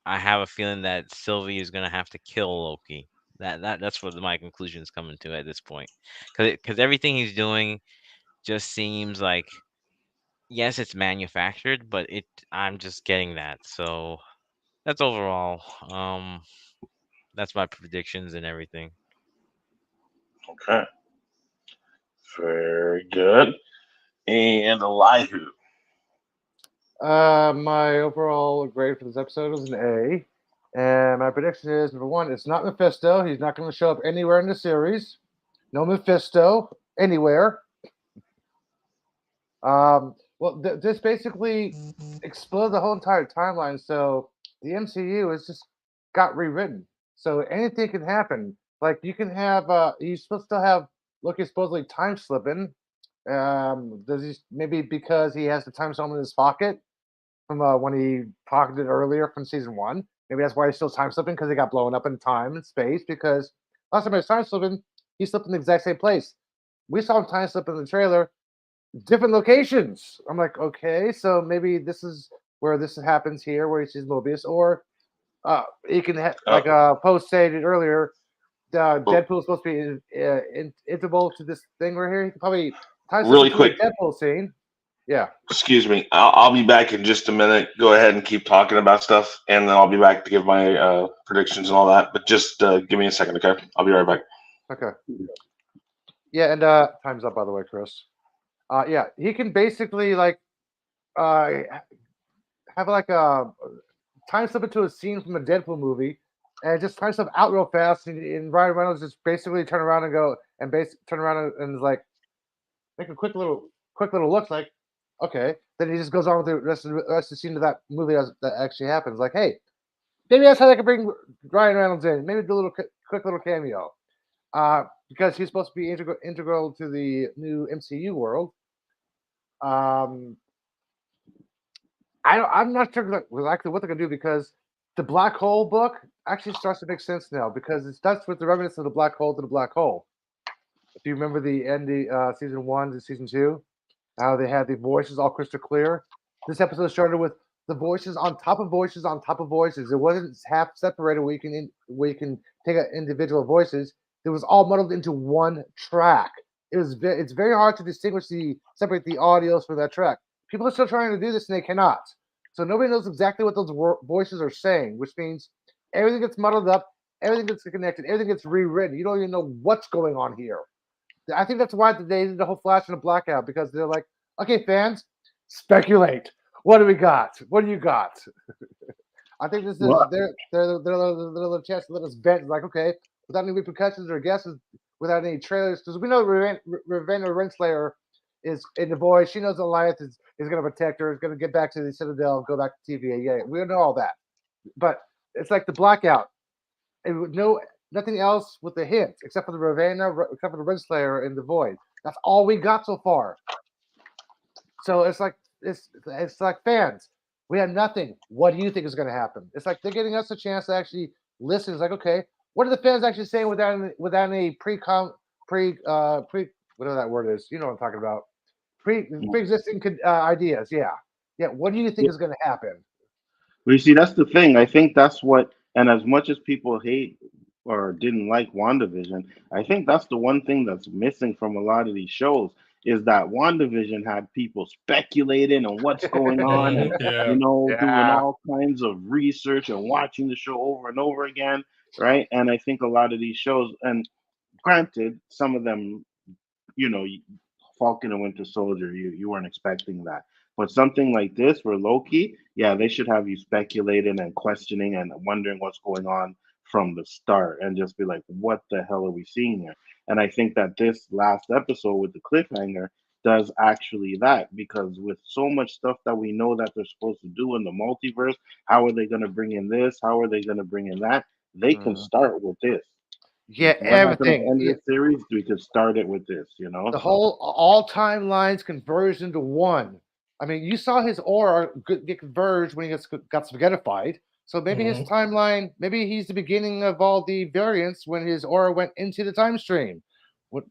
I have a feeling that Sylvie is gonna have to kill Loki. That's what my conclusion is coming to at this point, because everything he's doing just seems like, yes, it's manufactured, but I'm just getting that. So that's overall. That's my predictions and everything. Okay. Very good. And Elihu. My overall grade for this episode is an A. And my prediction is number one, it's not Mephisto. He's not going to show up anywhere in the series. No Mephisto anywhere. Well, this basically exploded the whole entire timeline. So the MCU has just got rewritten. So anything can happen. Like you can have, he's supposed to have Loki supposedly time slipping. Does he maybe because he has the time stone in his pocket from when he pocketed earlier from season one? Maybe that's why he's still time slipping because he got blown up in time and space. Because last time he was time slipping, he slipped in the exact same place. We saw him time slip in the trailer, different locations. I'm like, okay, so maybe this is where this happens here, where he sees Mobius, or he can like Post stated earlier, Deadpool's supposed to be integral to this thing right here. He could probably time slip Really into quick. the Deadpool scene. Yeah. Excuse me. I'll be back in just a minute. Go ahead and keep talking about stuff, and then I'll be back to give my predictions and all that. But just give me a second, okay? I'll be right back. Okay. Yeah, and time's up, by the way, Chris. Yeah, he can basically like have like a time slip into a scene from a Deadpool movie, and just time slip out real fast, and Ryan Reynolds just basically turn around and go and turn around and like make a quick little looks like, okay. Then he just goes on with the rest of the scene of that movie that actually happens. Like, hey, maybe that's how they can bring Ryan Reynolds in. Maybe do a little quick little cameo. Because he's supposed to be integral to the new MCU world. I'm not sure exactly what they're gonna do because the black hole book actually starts to make sense now because it starts with the remnants of the black hole to the black hole. If you remember the end of season 1 to season 2, how they had the voices all crystal clear. This episode started with the voices on top of voices on top of voices. It wasn't half separated where you can take individual voices. It was all muddled into one track. It's very hard to separate the audios from that track. People are still trying to do this and they cannot. So nobody knows exactly what those voices are saying, which means everything gets muddled up, everything gets connected, everything gets rewritten. You don't even know what's going on here. I think that's why they did the whole Flash and the blackout, because they're like, okay, fans, speculate. What do we got? What do you got? I think this is their little chance to let us vent. Like, okay, without any repercussions or guesses, without any trailers, because we know Ravenna Renslayer is in the voice. She knows Alliance is going to protect her, is going to get back to the Citadel, go back to TVA. Yeah, we know all that. But it's like the blackout. And nothing else with the hint, except for the Ravenna, except for the Renslayer in the Void. That's all we got so far. So it's like fans. We have nothing. What do you think is going to happen? It's like they're giving us a chance to actually listen. It's like, okay, what are the fans actually saying without any whatever that word is? You know what I'm talking about. Pre-existing ideas. Yeah. What do you think is going to happen? Well, you see, that's the thing. I think that's what, and as much as people hate or didn't like WandaVision, I think that's the one thing that's missing from a lot of these shows is that WandaVision had people speculating on what's going on and, doing all kinds of research and watching the show over and over again. right? And I think a lot of these shows, and granted, some of them, you know, Falcon and Winter Soldier, you weren't expecting that. But something like this, where Loki, yeah, they should have you speculating and questioning and wondering what's going on from the start, and just be like, what the hell are we seeing here? And I think that this last episode with the cliffhanger does actually that, because with so much stuff that we know that they're supposed to do in the multiverse, how are they going to bring in this? How are they going to bring in that? They can start with this. Yeah, If we're not going to everything. end this series, we could start it with this, you know? The whole all timelines converged into one. I mean, you saw his aura get converged when he got spaghettified. So maybe his timeline, maybe he's the beginning of all the variants when his aura went into the time stream. What,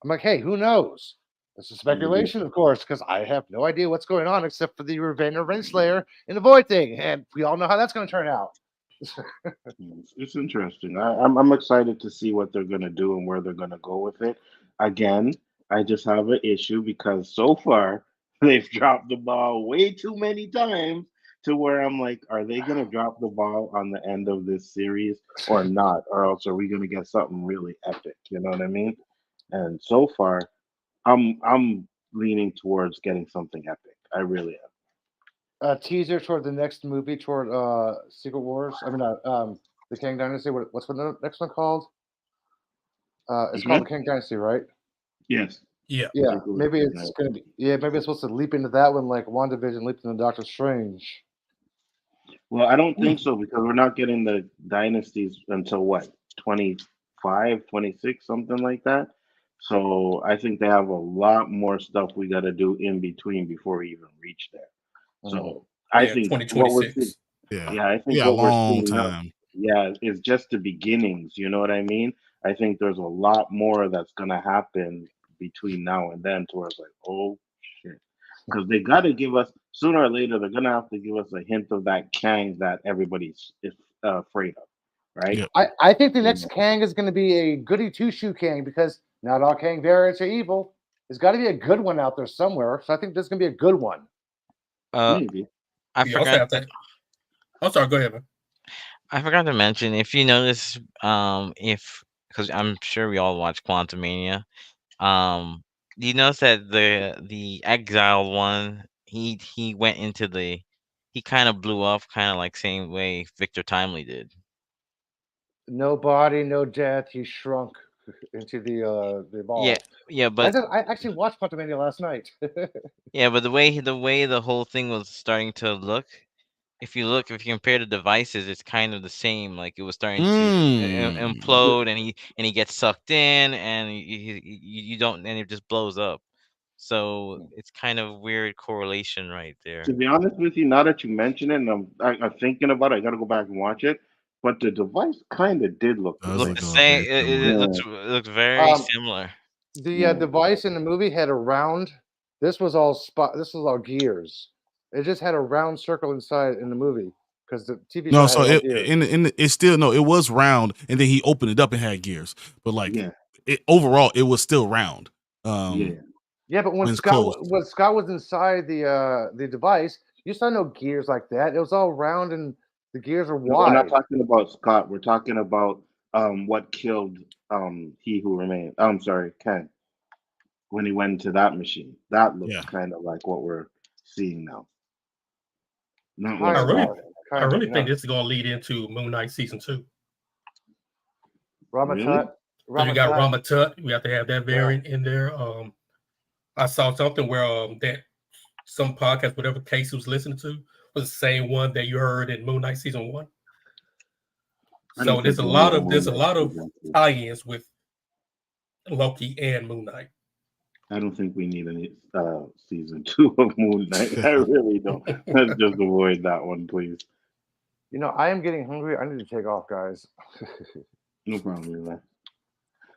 I'm like, hey, who knows? This is speculation, of course, because I have no idea what's going on except for the Ravenna Renslayer in the Void thing, and we all know how that's going to turn out. It's interesting. I'm excited to see what they're gonna do and where they're gonna go with it. Again, I just have an issue because so far they've dropped the ball way too many times to where I'm like, are they gonna drop the ball on the end of this series or not? Or else are we gonna get something really epic? You know what I mean? And so far, I'm leaning towards getting something epic. I really am. Teaser toward the next movie, toward Secret Wars. I mean, the Kang Dynasty. What's the next one called? It's called the Kang Dynasty, right? Yes. Yeah. Yeah, maybe it's gonna be. Yeah, maybe it's supposed to leap into that one like WandaVision leaped into Doctor Strange. Well, I don't think so because we're not getting the dynasties until what, 25, 26, something like that. So I think they have a lot more stuff we got to do in between before we even reach there. So I think what we're seeing, 2026. I think a what we're long seeing now, time. is just the beginnings. You know what I mean? I think there's a lot more that's gonna happen between now and then, to where it's like, oh shit, because they got to give us sooner or later. They're gonna have to give us a hint of that Kang that everybody's is afraid of, right? Yep. I think the next Kang is going to be a goody two shoe Kang because not all Kang variants are evil. There's got to be a good one out there somewhere. So I think there's going to be a good one. Maybe. I You also forgot. have to. I'm sorry. Go ahead, man. I forgot to mention, if you notice, if because I'm sure we all watch Quantumania. Do you notice that the exiled one, he went into he kind of blew up, kind of like same way Victor Timely did. No body, no death. He shrunk into the ball. Yeah, but I actually watched Quantumania last night. yeah, but the way the whole thing was starting to look, if you compare the devices, it's kind of the same. Like it was starting to implode, and he gets sucked in, and you don't, and it just blows up. So it's kind of weird correlation right there. To be honest with you, now that you mention it, and I'm thinking about it, I got to go back and watch it. But the device kind of did look the Look same. the same. It looks very similar. The device in the movie had a round. This was all This was all gears. It just had a round circle inside in the movie because the TV show No, had so all it gears. it's still no, it was round, and then he opened it up and had gears. But like overall, it was still round. Yeah, but when it's Scott closed. was inside the device, you saw no gears like that. It was all round and the gears are No, we're not wide. talking about Scott. We're talking about what killed He Who Remains. I'm sorry, Ken. When he went into that machine, that looks kind of like what we're seeing now. Not what I really think this is going to lead into Moon Knight season 2. Ramatut. You got Ramatut. We have to have that variant in there. I saw something where that some podcast, whatever case he was listening to, was the same one that you heard in Moon Knight season 1. So there's a lot of tie-ins with Loki and Moon Knight. I don't think we need any season 2 of Moon Knight. I really don't. Let's just avoid that one, please. You know, I am getting hungry. I need to take off, guys. No problem, Eli.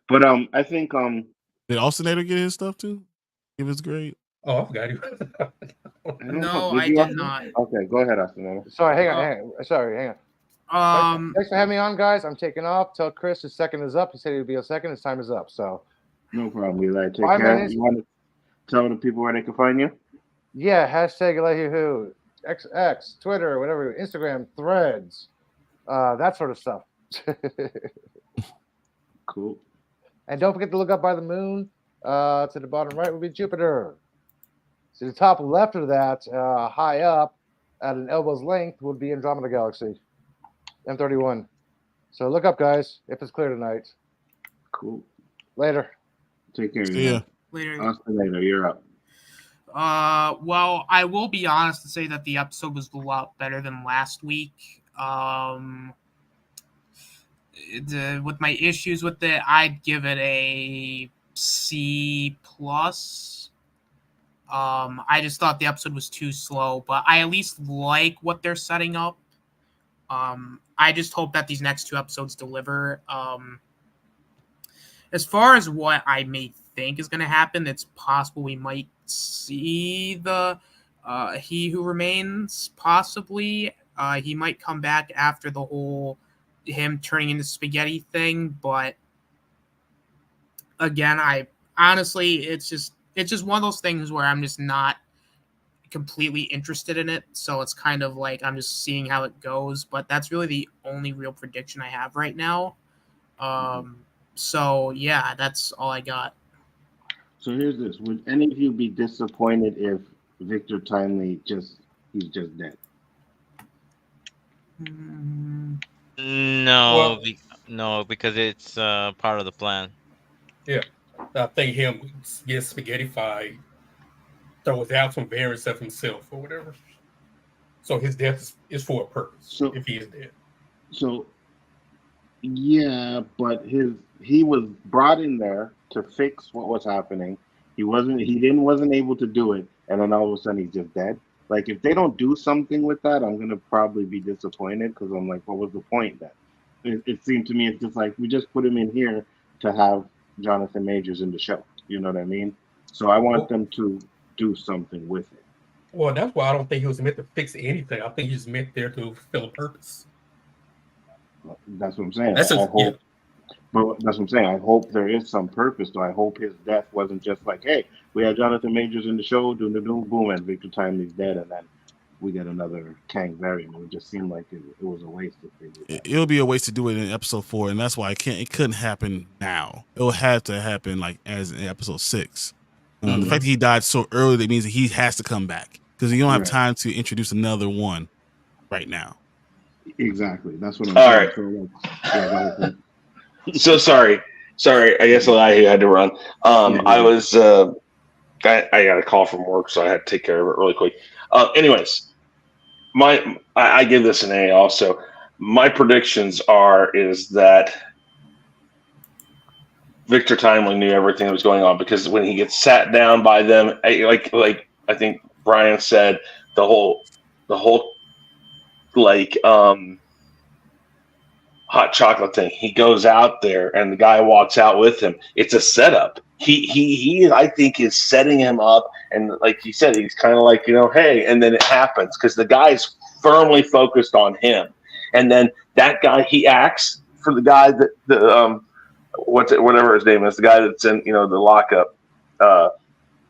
But I think did Alcinator get his stuff too? Give his grade. Oh, I forgot you. No, I did not. Okay, go ahead, Alcinator. Sorry, hang on. Sorry, hang on. Thanks for having me on, guys. I'm taking off. Tell Chris his second is up. He said he'd be a second. His time is up. So no problem, Eli. Take 5 care. minutes. You want to tell the people where they can find you? Yeah, hashtag #LetYouWho, XX, Twitter, whatever, Instagram, Threads, that sort of stuff. Cool. And don't forget to look up by the moon. To the bottom right would be Jupiter. To the top left of that, high up at an elbow's length, would be Andromeda Galaxy, M31. So look up, guys, if it's clear tonight. Cool. Later. Take care. See ya. Later. Austin, later. You're up. Well, I will be honest and say that the episode was a lot better than last week. With my issues with it, I'd give it a C plus. I just thought the episode was too slow, but I at least like what they're setting up. I just hope that these next two episodes deliver. As far as what I may think is going to happen, it's possible we might see the He Who Remains, possibly. He might come back after the whole him turning into spaghetti thing, but again, I honestly, it's just one of those things where I'm just not completely interested in it, so it's kind of like I'm just seeing how it goes, but that's really the only real prediction I have right now. So yeah, that's all I got. So here's this: would any of you be disappointed if Victor Timely he's just dead? No, no, because it's part of the plan. Yeah, I think him get spaghettified, throws out some variants of himself or whatever. So his death is for a purpose. So if he is dead. So yeah, but he was brought in there to fix what was happening. He wasn't able to do it, and then all of a sudden he's just dead. Like, if they don't do something with that, I'm gonna probably be disappointed, because I'm like, what was the point then? It seemed to me it's just like, we just put him in here to have Jonathan Majors in the show. You know what I mean? So I want them to do something with it. Well, that's why I don't think he was meant to fix anything. I think he's meant there to fulfill a purpose. That's what I'm saying. That's But that's what I'm saying. I hope there is some purpose, though. I hope his death wasn't just like, hey, we had Jonathan Majors in the show, doom, boom, and Victor Timely's dead, and then we get another Kang variant. It just seemed like it was a waste of things. It'll be a waste to do it in episode 4, and that's why it couldn't happen now. It'll have to happen like as in episode 6. The fact that he died so early, that means that he has to come back, because you don't have time to introduce another one right now. Exactly. That's what I'm saying. All right. So sorry. I guess I had to run. I was I got a call from work, so I had to take care of it really quick. Anyways, I give this an A. Also, my predictions is that Victor Timely knew everything that was going on, because when he gets sat down by them, like I think Brian said, the whole like hot chocolate thing. He goes out there and the guy walks out with him. It's a setup. He I think is setting him up, and like he said, he's kind of like, hey, and then it happens because the guy's firmly focused on him, and then that guy, he acts for the guy that whatever his name is, the guy that's in the lockup.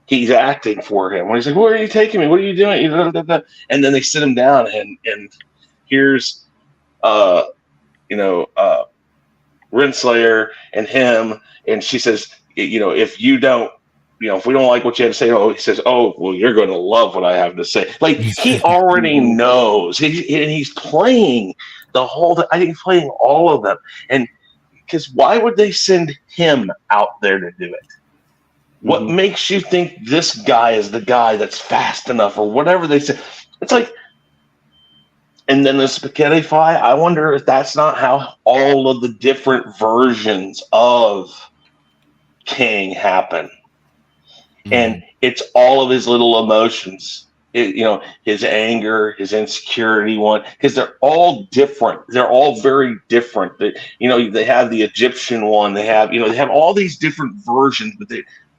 He's acting for him when he's like, "Where are you taking me? What are you doing?" And then they sit him down, and here's Renslayer and him, and she says, if you don't, if we don't like what you have to say, he says, oh, well, you're going to love what I have to say. Like, he already knows. He's playing the whole. I think he's playing all of them, and because why would they send him out there to do it? What makes you think this guy is the guy that's fast enough, or whatever they say? It's like. And then the spaghetti fly, I wonder if that's not how all of the different versions of Kang happen. And it's all of his little emotions, his anger, his insecurity because they're all different. They're all very different. They have the Egyptian one. They have all these different versions, but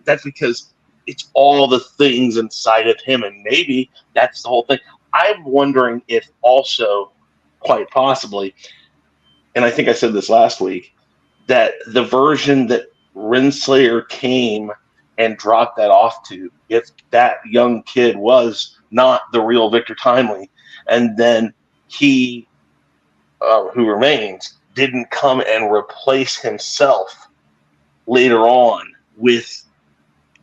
that's because it's all the things inside of him. And maybe that's the whole thing. I'm wondering if also, quite possibly, and I think I said this last week, that the version that Renslayer came and dropped that off to, if that young kid was not the real Victor Timely, and then he, who remains, didn't come and replace himself later on with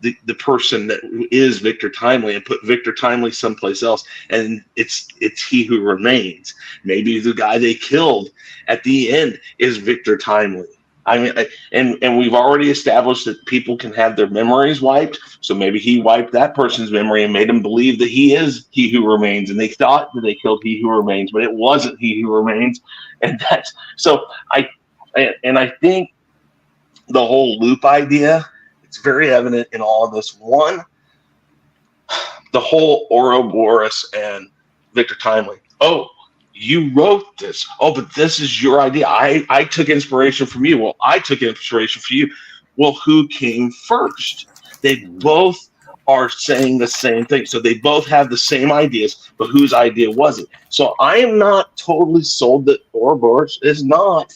the person that is Victor Timely and put Victor Timely someplace else, and it's he who remains. Maybe the guy they killed at the end is Victor Timely. I mean, and we've already established that people can have their memories wiped, so maybe he wiped that person's memory and made them believe that he is he who remains, and they thought that they killed he who remains, but it wasn't he who remains, and that's so. I think the whole loop idea, it's very evident in all of this. One, the whole Ouroboros and Victor Timely. Oh, you wrote this. Oh, but this is your idea. I took inspiration from you. Well, I took inspiration from you. Well, who came first? They both are saying the same thing. So they both have the same ideas, but whose idea was it? So I am not totally sold that Ouroboros is not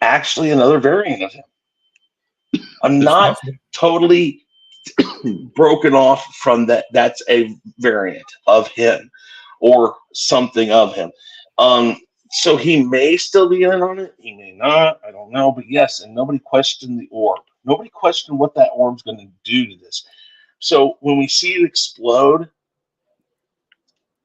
actually another variant of him. I'm not totally broken off from that. That's a variant of him or something of him. So he may still be in on it. He may not. I don't know. But yes, and nobody questioned the orb. Nobody questioned what that orb's going to do to this. So when we see it explode,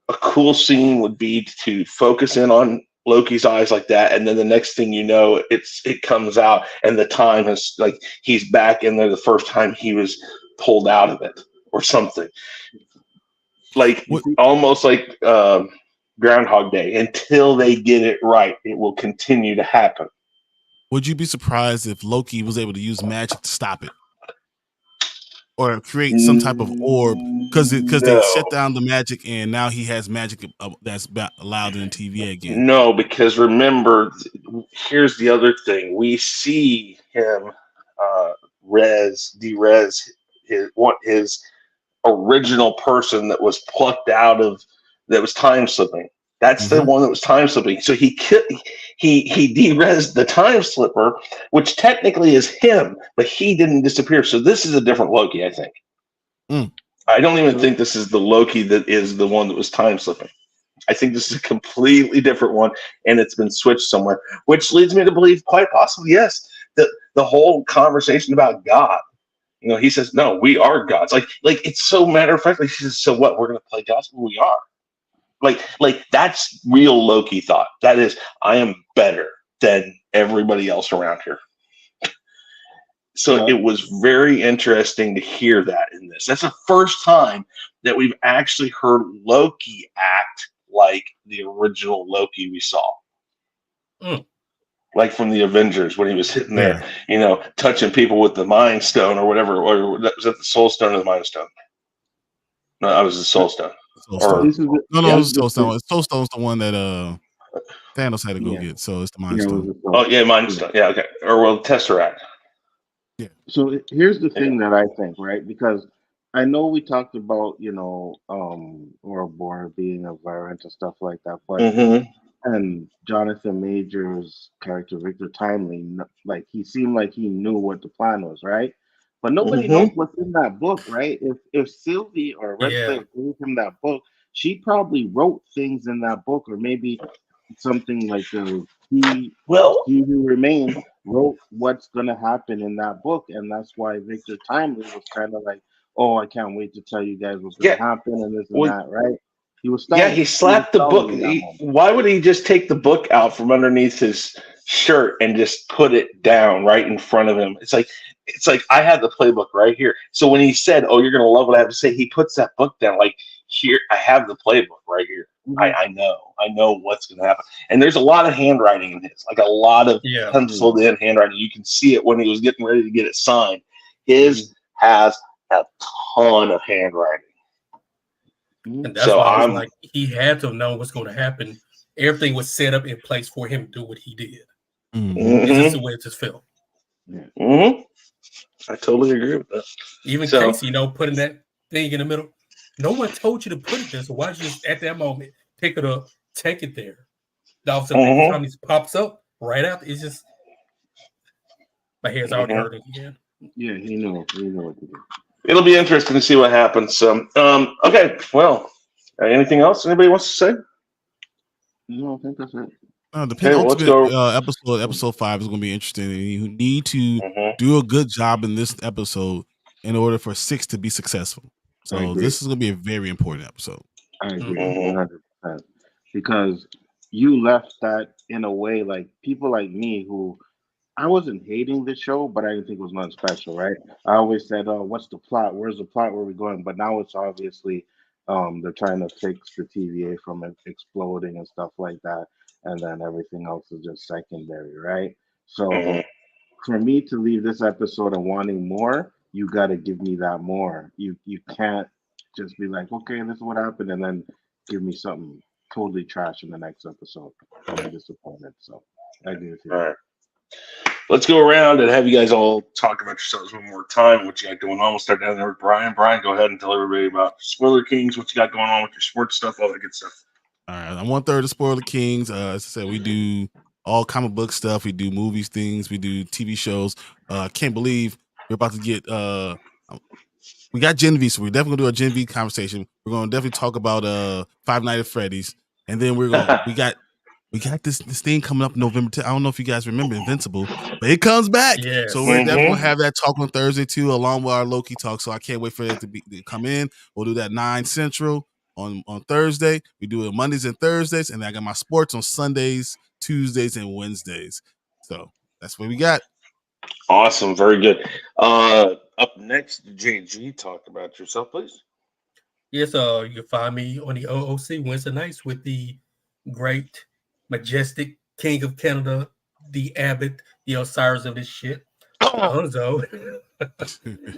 a cool scene would be to focus in on Loki's eyes like that, and then the next thing you know, it comes out, and the time is like he's back in there the first time he was pulled out of it, or something, like almost like Groundhog Day. Until they get it right, it will continue to happen. Would you be surprised if Loki was able to use magic to stop it, or create some type of orb? Because they shut down the magic, and now he has magic that's allowed in TVA again. No, because remember, here's the other thing: we see him derez his original person that was plucked out of, that was time slipping. That's the one that was time slipping. So he derezed the time slipper, which technically is him, but he didn't disappear. So this is a different Loki, I think. I don't even think this is the Loki that is the one that was time slipping. I think this is a completely different one, and it's been switched somewhere, which leads me to believe quite possibly, yes, that the whole conversation about God, you know, he says, no, we are gods. Like it's so matter of fact. He says, so what? We're going to play gods? Well, we are. Like that's real Loki thought. That is, I am better than everybody else around here. So it was very interesting to hear that in this. That's the first time that we've actually heard Loki act like the original Loki we saw. Like from the Avengers, when he was sitting there, you know, touching people with the Mind Stone or whatever. Or was that the Soul Stone or the Mind Stone? No, that was the Soul Stone. It was Soul Stone. Soul Stone's the one that Thanos had to go get. So it's the Mind Stone. Oh yeah, Mind Stone. Yeah, okay. Or well, Tesseract. Yeah. So here's the thing that I think, right? Because I know we talked about, you know, Ouroboros being a variant and stuff like that, but and Jonathan Major's character Victor Timely, like he seemed like he knew what the plan was, right? But nobody knows what's in that book, right? If Sylvie or Red gave him that book, she probably wrote things in that book, or maybe something like he who remains wrote what's gonna happen in that book, and that's why Victor Timely was kind of like, oh, I can't wait to tell you guys what's gonna happen and this and that, right? He was he slapped the book. Why would he just take the book out from underneath his shirt and just put it down right in front of him? It's like I have the playbook right here. So when he said, "Oh, you're gonna love what I have to say," he puts that book down. Like, here, I have the playbook right here. I know what's gonna happen. And there's a lot of handwriting in his, like a lot of penciled in handwriting. You can see it when he was getting ready to get it signed. His has a ton of handwriting. And that's why I was like, he had to have known what's going to happen. Everything was set up in place for him to do what he did. It's just the way it just felt. I totally agree with that. Even Casey, you know, putting that thing in the middle. No one told you to put it there, so why don't you just at that moment pick it up, take it there? All of a sudden, every time it pops up right out, it's just my hair's already hurting again. Yeah, he knew what to do. It'll be interesting to see what happens. Okay, well, anything else anybody wants to say? No, I think that's it. The let's penultimate go. episode 5 is going to be interesting. And you need to Mhm. do a good job in this episode in order for 6 to be successful. I So agree. this is going to be a very important episode. I agree Mhm. 100%. Because you left that in a way like people like me who I wasn't hating the show, but I didn't think it was nothing special, right? I always said, "Oh, what's the plot? Where's the plot? Where are we going?" But now it's obviously they're trying to fix the TVA from it exploding and stuff like that, and then everything else is just secondary, right? So Mhm. for me to leave this episode and wanting more, you got to give me that more. You can't just be like, "Okay, this is what happened," and then give me something totally trash in the next episode. I'll be disappointed. So I agree with you. All right. Let's go around and have you guys all talk about yourselves one more time. What you got going on? We'll start down there with Brian. Brian, go ahead and tell everybody about Spoiler Kings, what you got going on with your sports stuff, all that good stuff. All right, I'm 1/3 of Spoiler Kings. As I said, we do all comic book stuff. We do movies, things. We do TV shows. Can't believe we're about to get. We got Gen V, so we're definitely gonna do a Gen V conversation. We're gonna definitely talk about Five Nights at Freddy's, and then we got this thing coming up November 10th. I don't know if you guys remember Invincible, but it comes back. Yes. So we're definitely gonna have that talk on Thursday too, along with our Loki talk. So I can't wait for it to come in. We'll do that 9 Central on Thursday. We do it Mondays and Thursdays, and I got my sports on Sundays, Tuesdays, and Wednesdays. So that's what we got. Awesome, very good. Up next, JG, talk about yourself, please. Yes, you can find me on the OOC Wednesday nights with the great, majestic King of Canada, the Abbott, the Osiris of this shit, Hanzo,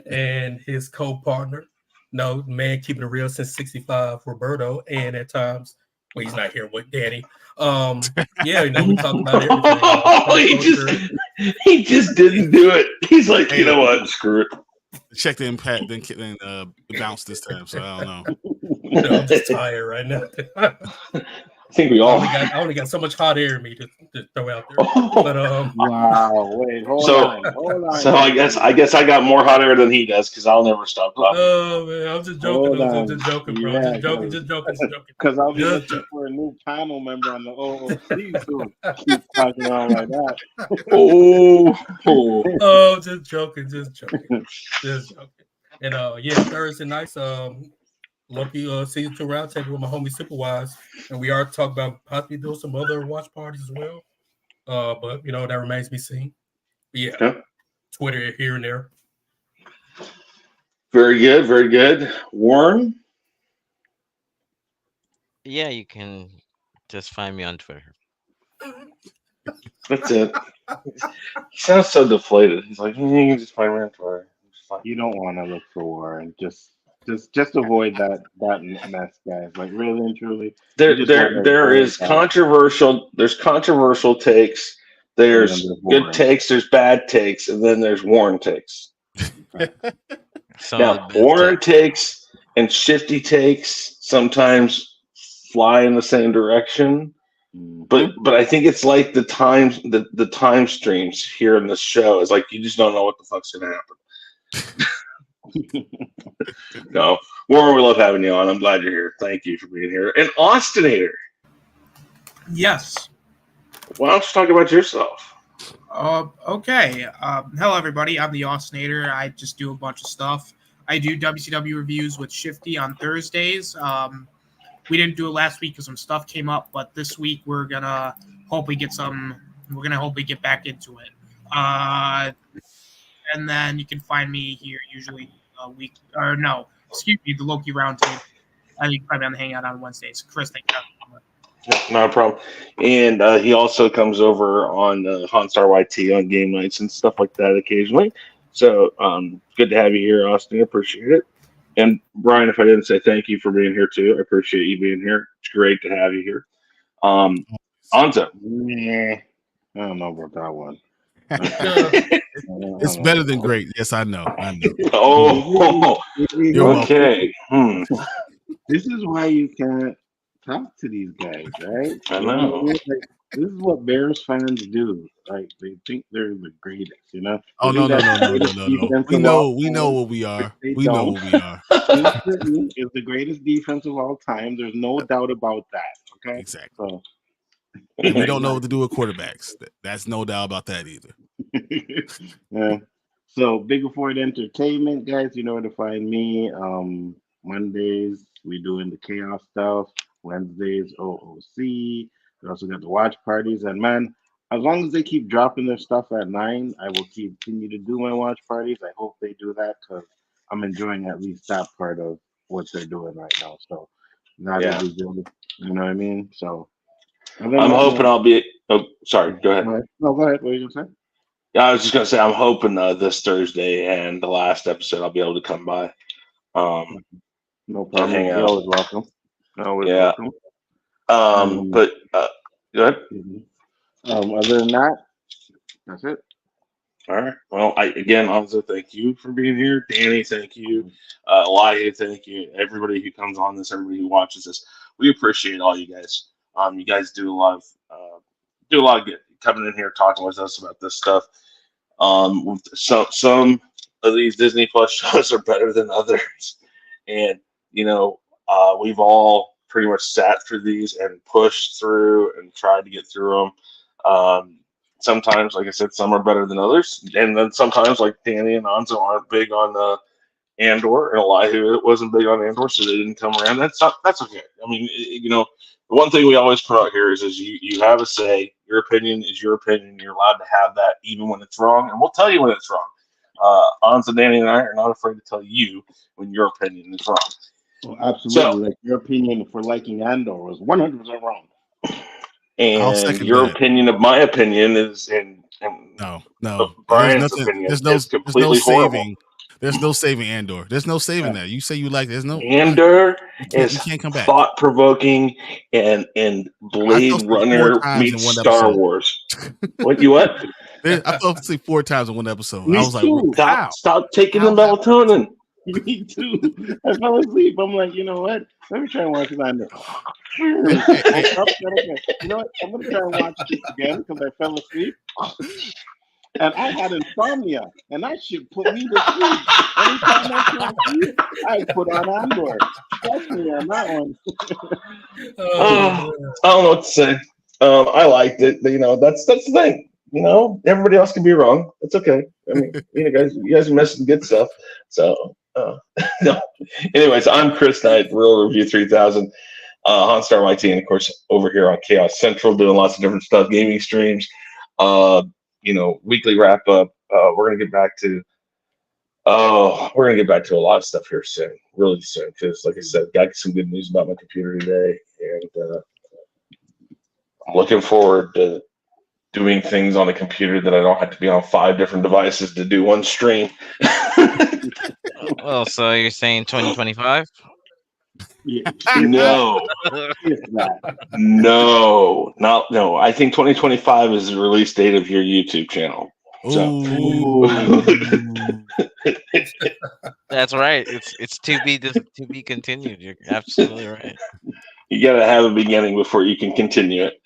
and his co-partner. No, man, keeping it real since 65, Roberto, and at times, well, he's not here with Danny. Yeah, we talk about everything. He just didn't do it. He's like, you know what? Screw it. Check the impact, then bounce this time. So I don't know. No, I'm just tired right now. I think we all. I only got so much hot air in me to throw out there. But wow, wait, hold on. So I guess I got more hot air than he does because I'll never stop talking. Oh man, I'm just joking. I'm just joking, bro. Yeah, just joking. Because I'll be looking for a new panel member on the OOC who keep talking around like that. Oh, just joking. And yeah, Thursday nights, Loki season 2 roundtable with my homie Superwise, and we are talking about possibly doing some other watch parties as well. But that remains to be seen. But yeah, Twitter here and there. Very good, very good. Warren? Yeah, you can just find me on Twitter. That's it. He sounds so deflated. He's like, you can just find me on Twitter. You don't want to look for Warren. Just avoid that mess, guys. Like really and truly. There's controversial takes. There's good takes. There's bad takes, and then there's Warren takes. Now, Warren takes and shifty takes sometimes fly in the same direction, but I think it's like the time streams here in this show is like you just don't know what the fuck's gonna happen. No, Warren, we love having you on. I'm glad you're here. Thank you for being here. And Austinator. Yes. Why don't you talk about yourself? Okay. Hello, everybody. I'm the Austinator. I just do a bunch of stuff. I do WCW reviews with Shifty on Thursdays. We didn't do it last week because some stuff came up, but this week we're gonna hopefully get back into it. And then you can find me here usually the Loki Roundtable. You can find me on the Hangout on Wednesdays. Chris, thank you. Not a problem. And he also comes over on Honstar YT on game nights and stuff like that occasionally. So good to have you here, Austin. I appreciate it. And Brian, if I didn't say thank you for being here too, I appreciate you being here. It's great to have you here. Anzo. I don't know about that one. It's better than great. Yes, I know. Oh, okay. This is why you can't talk to these guys, right? I know. This is what Bears fans do. Like they think they're the greatest, Oh no. We know what we are. We know what we are. Is the greatest defense of all time. There's no doubt about that. Okay. Exactly. So And we don't know what to do with quarterbacks. That's no doubt about that either. Yeah. So Big Four Entertainment, guys, you know where to find me. Mondays we doing the chaos stuff. Wednesdays OOC. We also got the watch parties, and man, as long as they keep dropping their stuff at 9, I will continue to do my watch parties. I hope they do that because I'm enjoying at least that part of what they're doing right now. So that'll be good. You know what I mean? So I'm hoping I'll be. Oh, sorry. Go ahead. No, go ahead. What are you gonna say? Yeah, I was just gonna say I'm hoping this Thursday and the last episode I'll be able to come by. No problem. Hang You're out. always welcome. Welcome. But go ahead. Other than that, that's it. All right. Well, again, Hanzo, thank you for being here. Danny, thank you. Elihu, thank you. Everybody who comes on this, everybody who watches this, we appreciate all you guys. You guys do a lot of good coming in here talking with us about this stuff. Some of these Disney Plus shows are better than others, and we've all pretty much sat through these and pushed through and tried to get through them. Sometimes, like I said, some are better than others, and then sometimes, like Danny and Hanzo aren't big on Andor, and Elihu wasn't big on Andor, so they didn't come around. That's okay. I mean, the one thing we always put out here is you have a say. Your opinion is your opinion. You're allowed to have that even when it's wrong, and we'll tell you when it's wrong. Hanzo, Danny, and I are not afraid to tell you when your opinion is wrong. Well, absolutely. Like your opinion for liking Andor was 100% wrong. And your opinion of my opinion is no. Brian's opinion. There's no saving. There's no saving Andor. There's no saving that. You say you like. There's no Andor you can't come back. Thought provoking and Blade Runner meets Star Wars. What? I fell asleep 4 times in one episode. Me I was too. like, stop taking the melatonin. Me too. I fell asleep. I'm like, you know what? Let me try and watch Andor. You know what? I'm gonna try and watch this again because I fell asleep. And I had insomnia, and that shit put me to sleep. Anytime I fell asleep, I put on Andor. Trust me on that one. I don't know what to say. I liked it. That's the thing. Everybody else can be wrong. It's okay. I mean, you guys are missing good stuff. So, no. Anyways, I'm Chris Knight, Real Review 3000, Honstar YT, and of course over here on Chaos Central, doing lots of different stuff, gaming streams, weekly wrap up. We're gonna get back to a lot of stuff here soon, really soon, because like I said, got some good news about my computer today, and I'm looking forward to doing things on a computer that I don't have to be on 5 different devices to do one stream. Well, so you're saying 2025? No. No. I think 2025 is the release date of your YouTube channel. So. That's right. It's to be continued. You're absolutely right. You gotta have a beginning before you can continue it.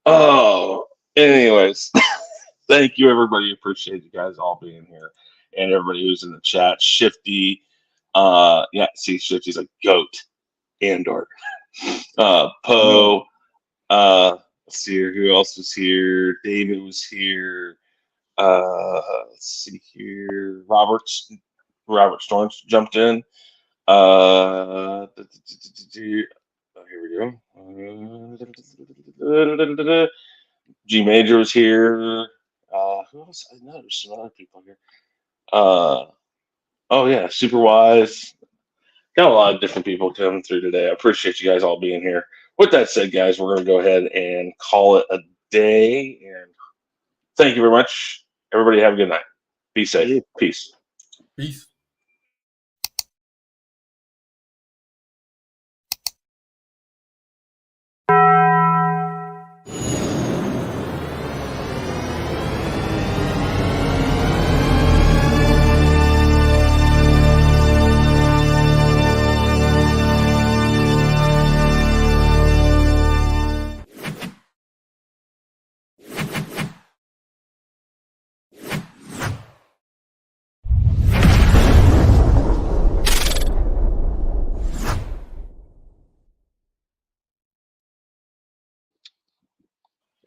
Oh, anyways, thank you everybody. Appreciate you guys all being here, and everybody who's in the chat. Shifty, Shifty's a goat. Andor, Poe. Let's see here. Who else was here? David was here. Let's see here. Robert Storm jumped in. Here we go. G Major was here. Who else? I know there's some other people here. Super Wise. Got a lot of different people coming through today. I appreciate you guys all being here. With that said, guys, we're going to go ahead and call it a day. And thank you very much. Everybody have a good night. Be safe. Peace. Peace.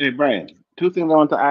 Hey, Brian, two things I want to add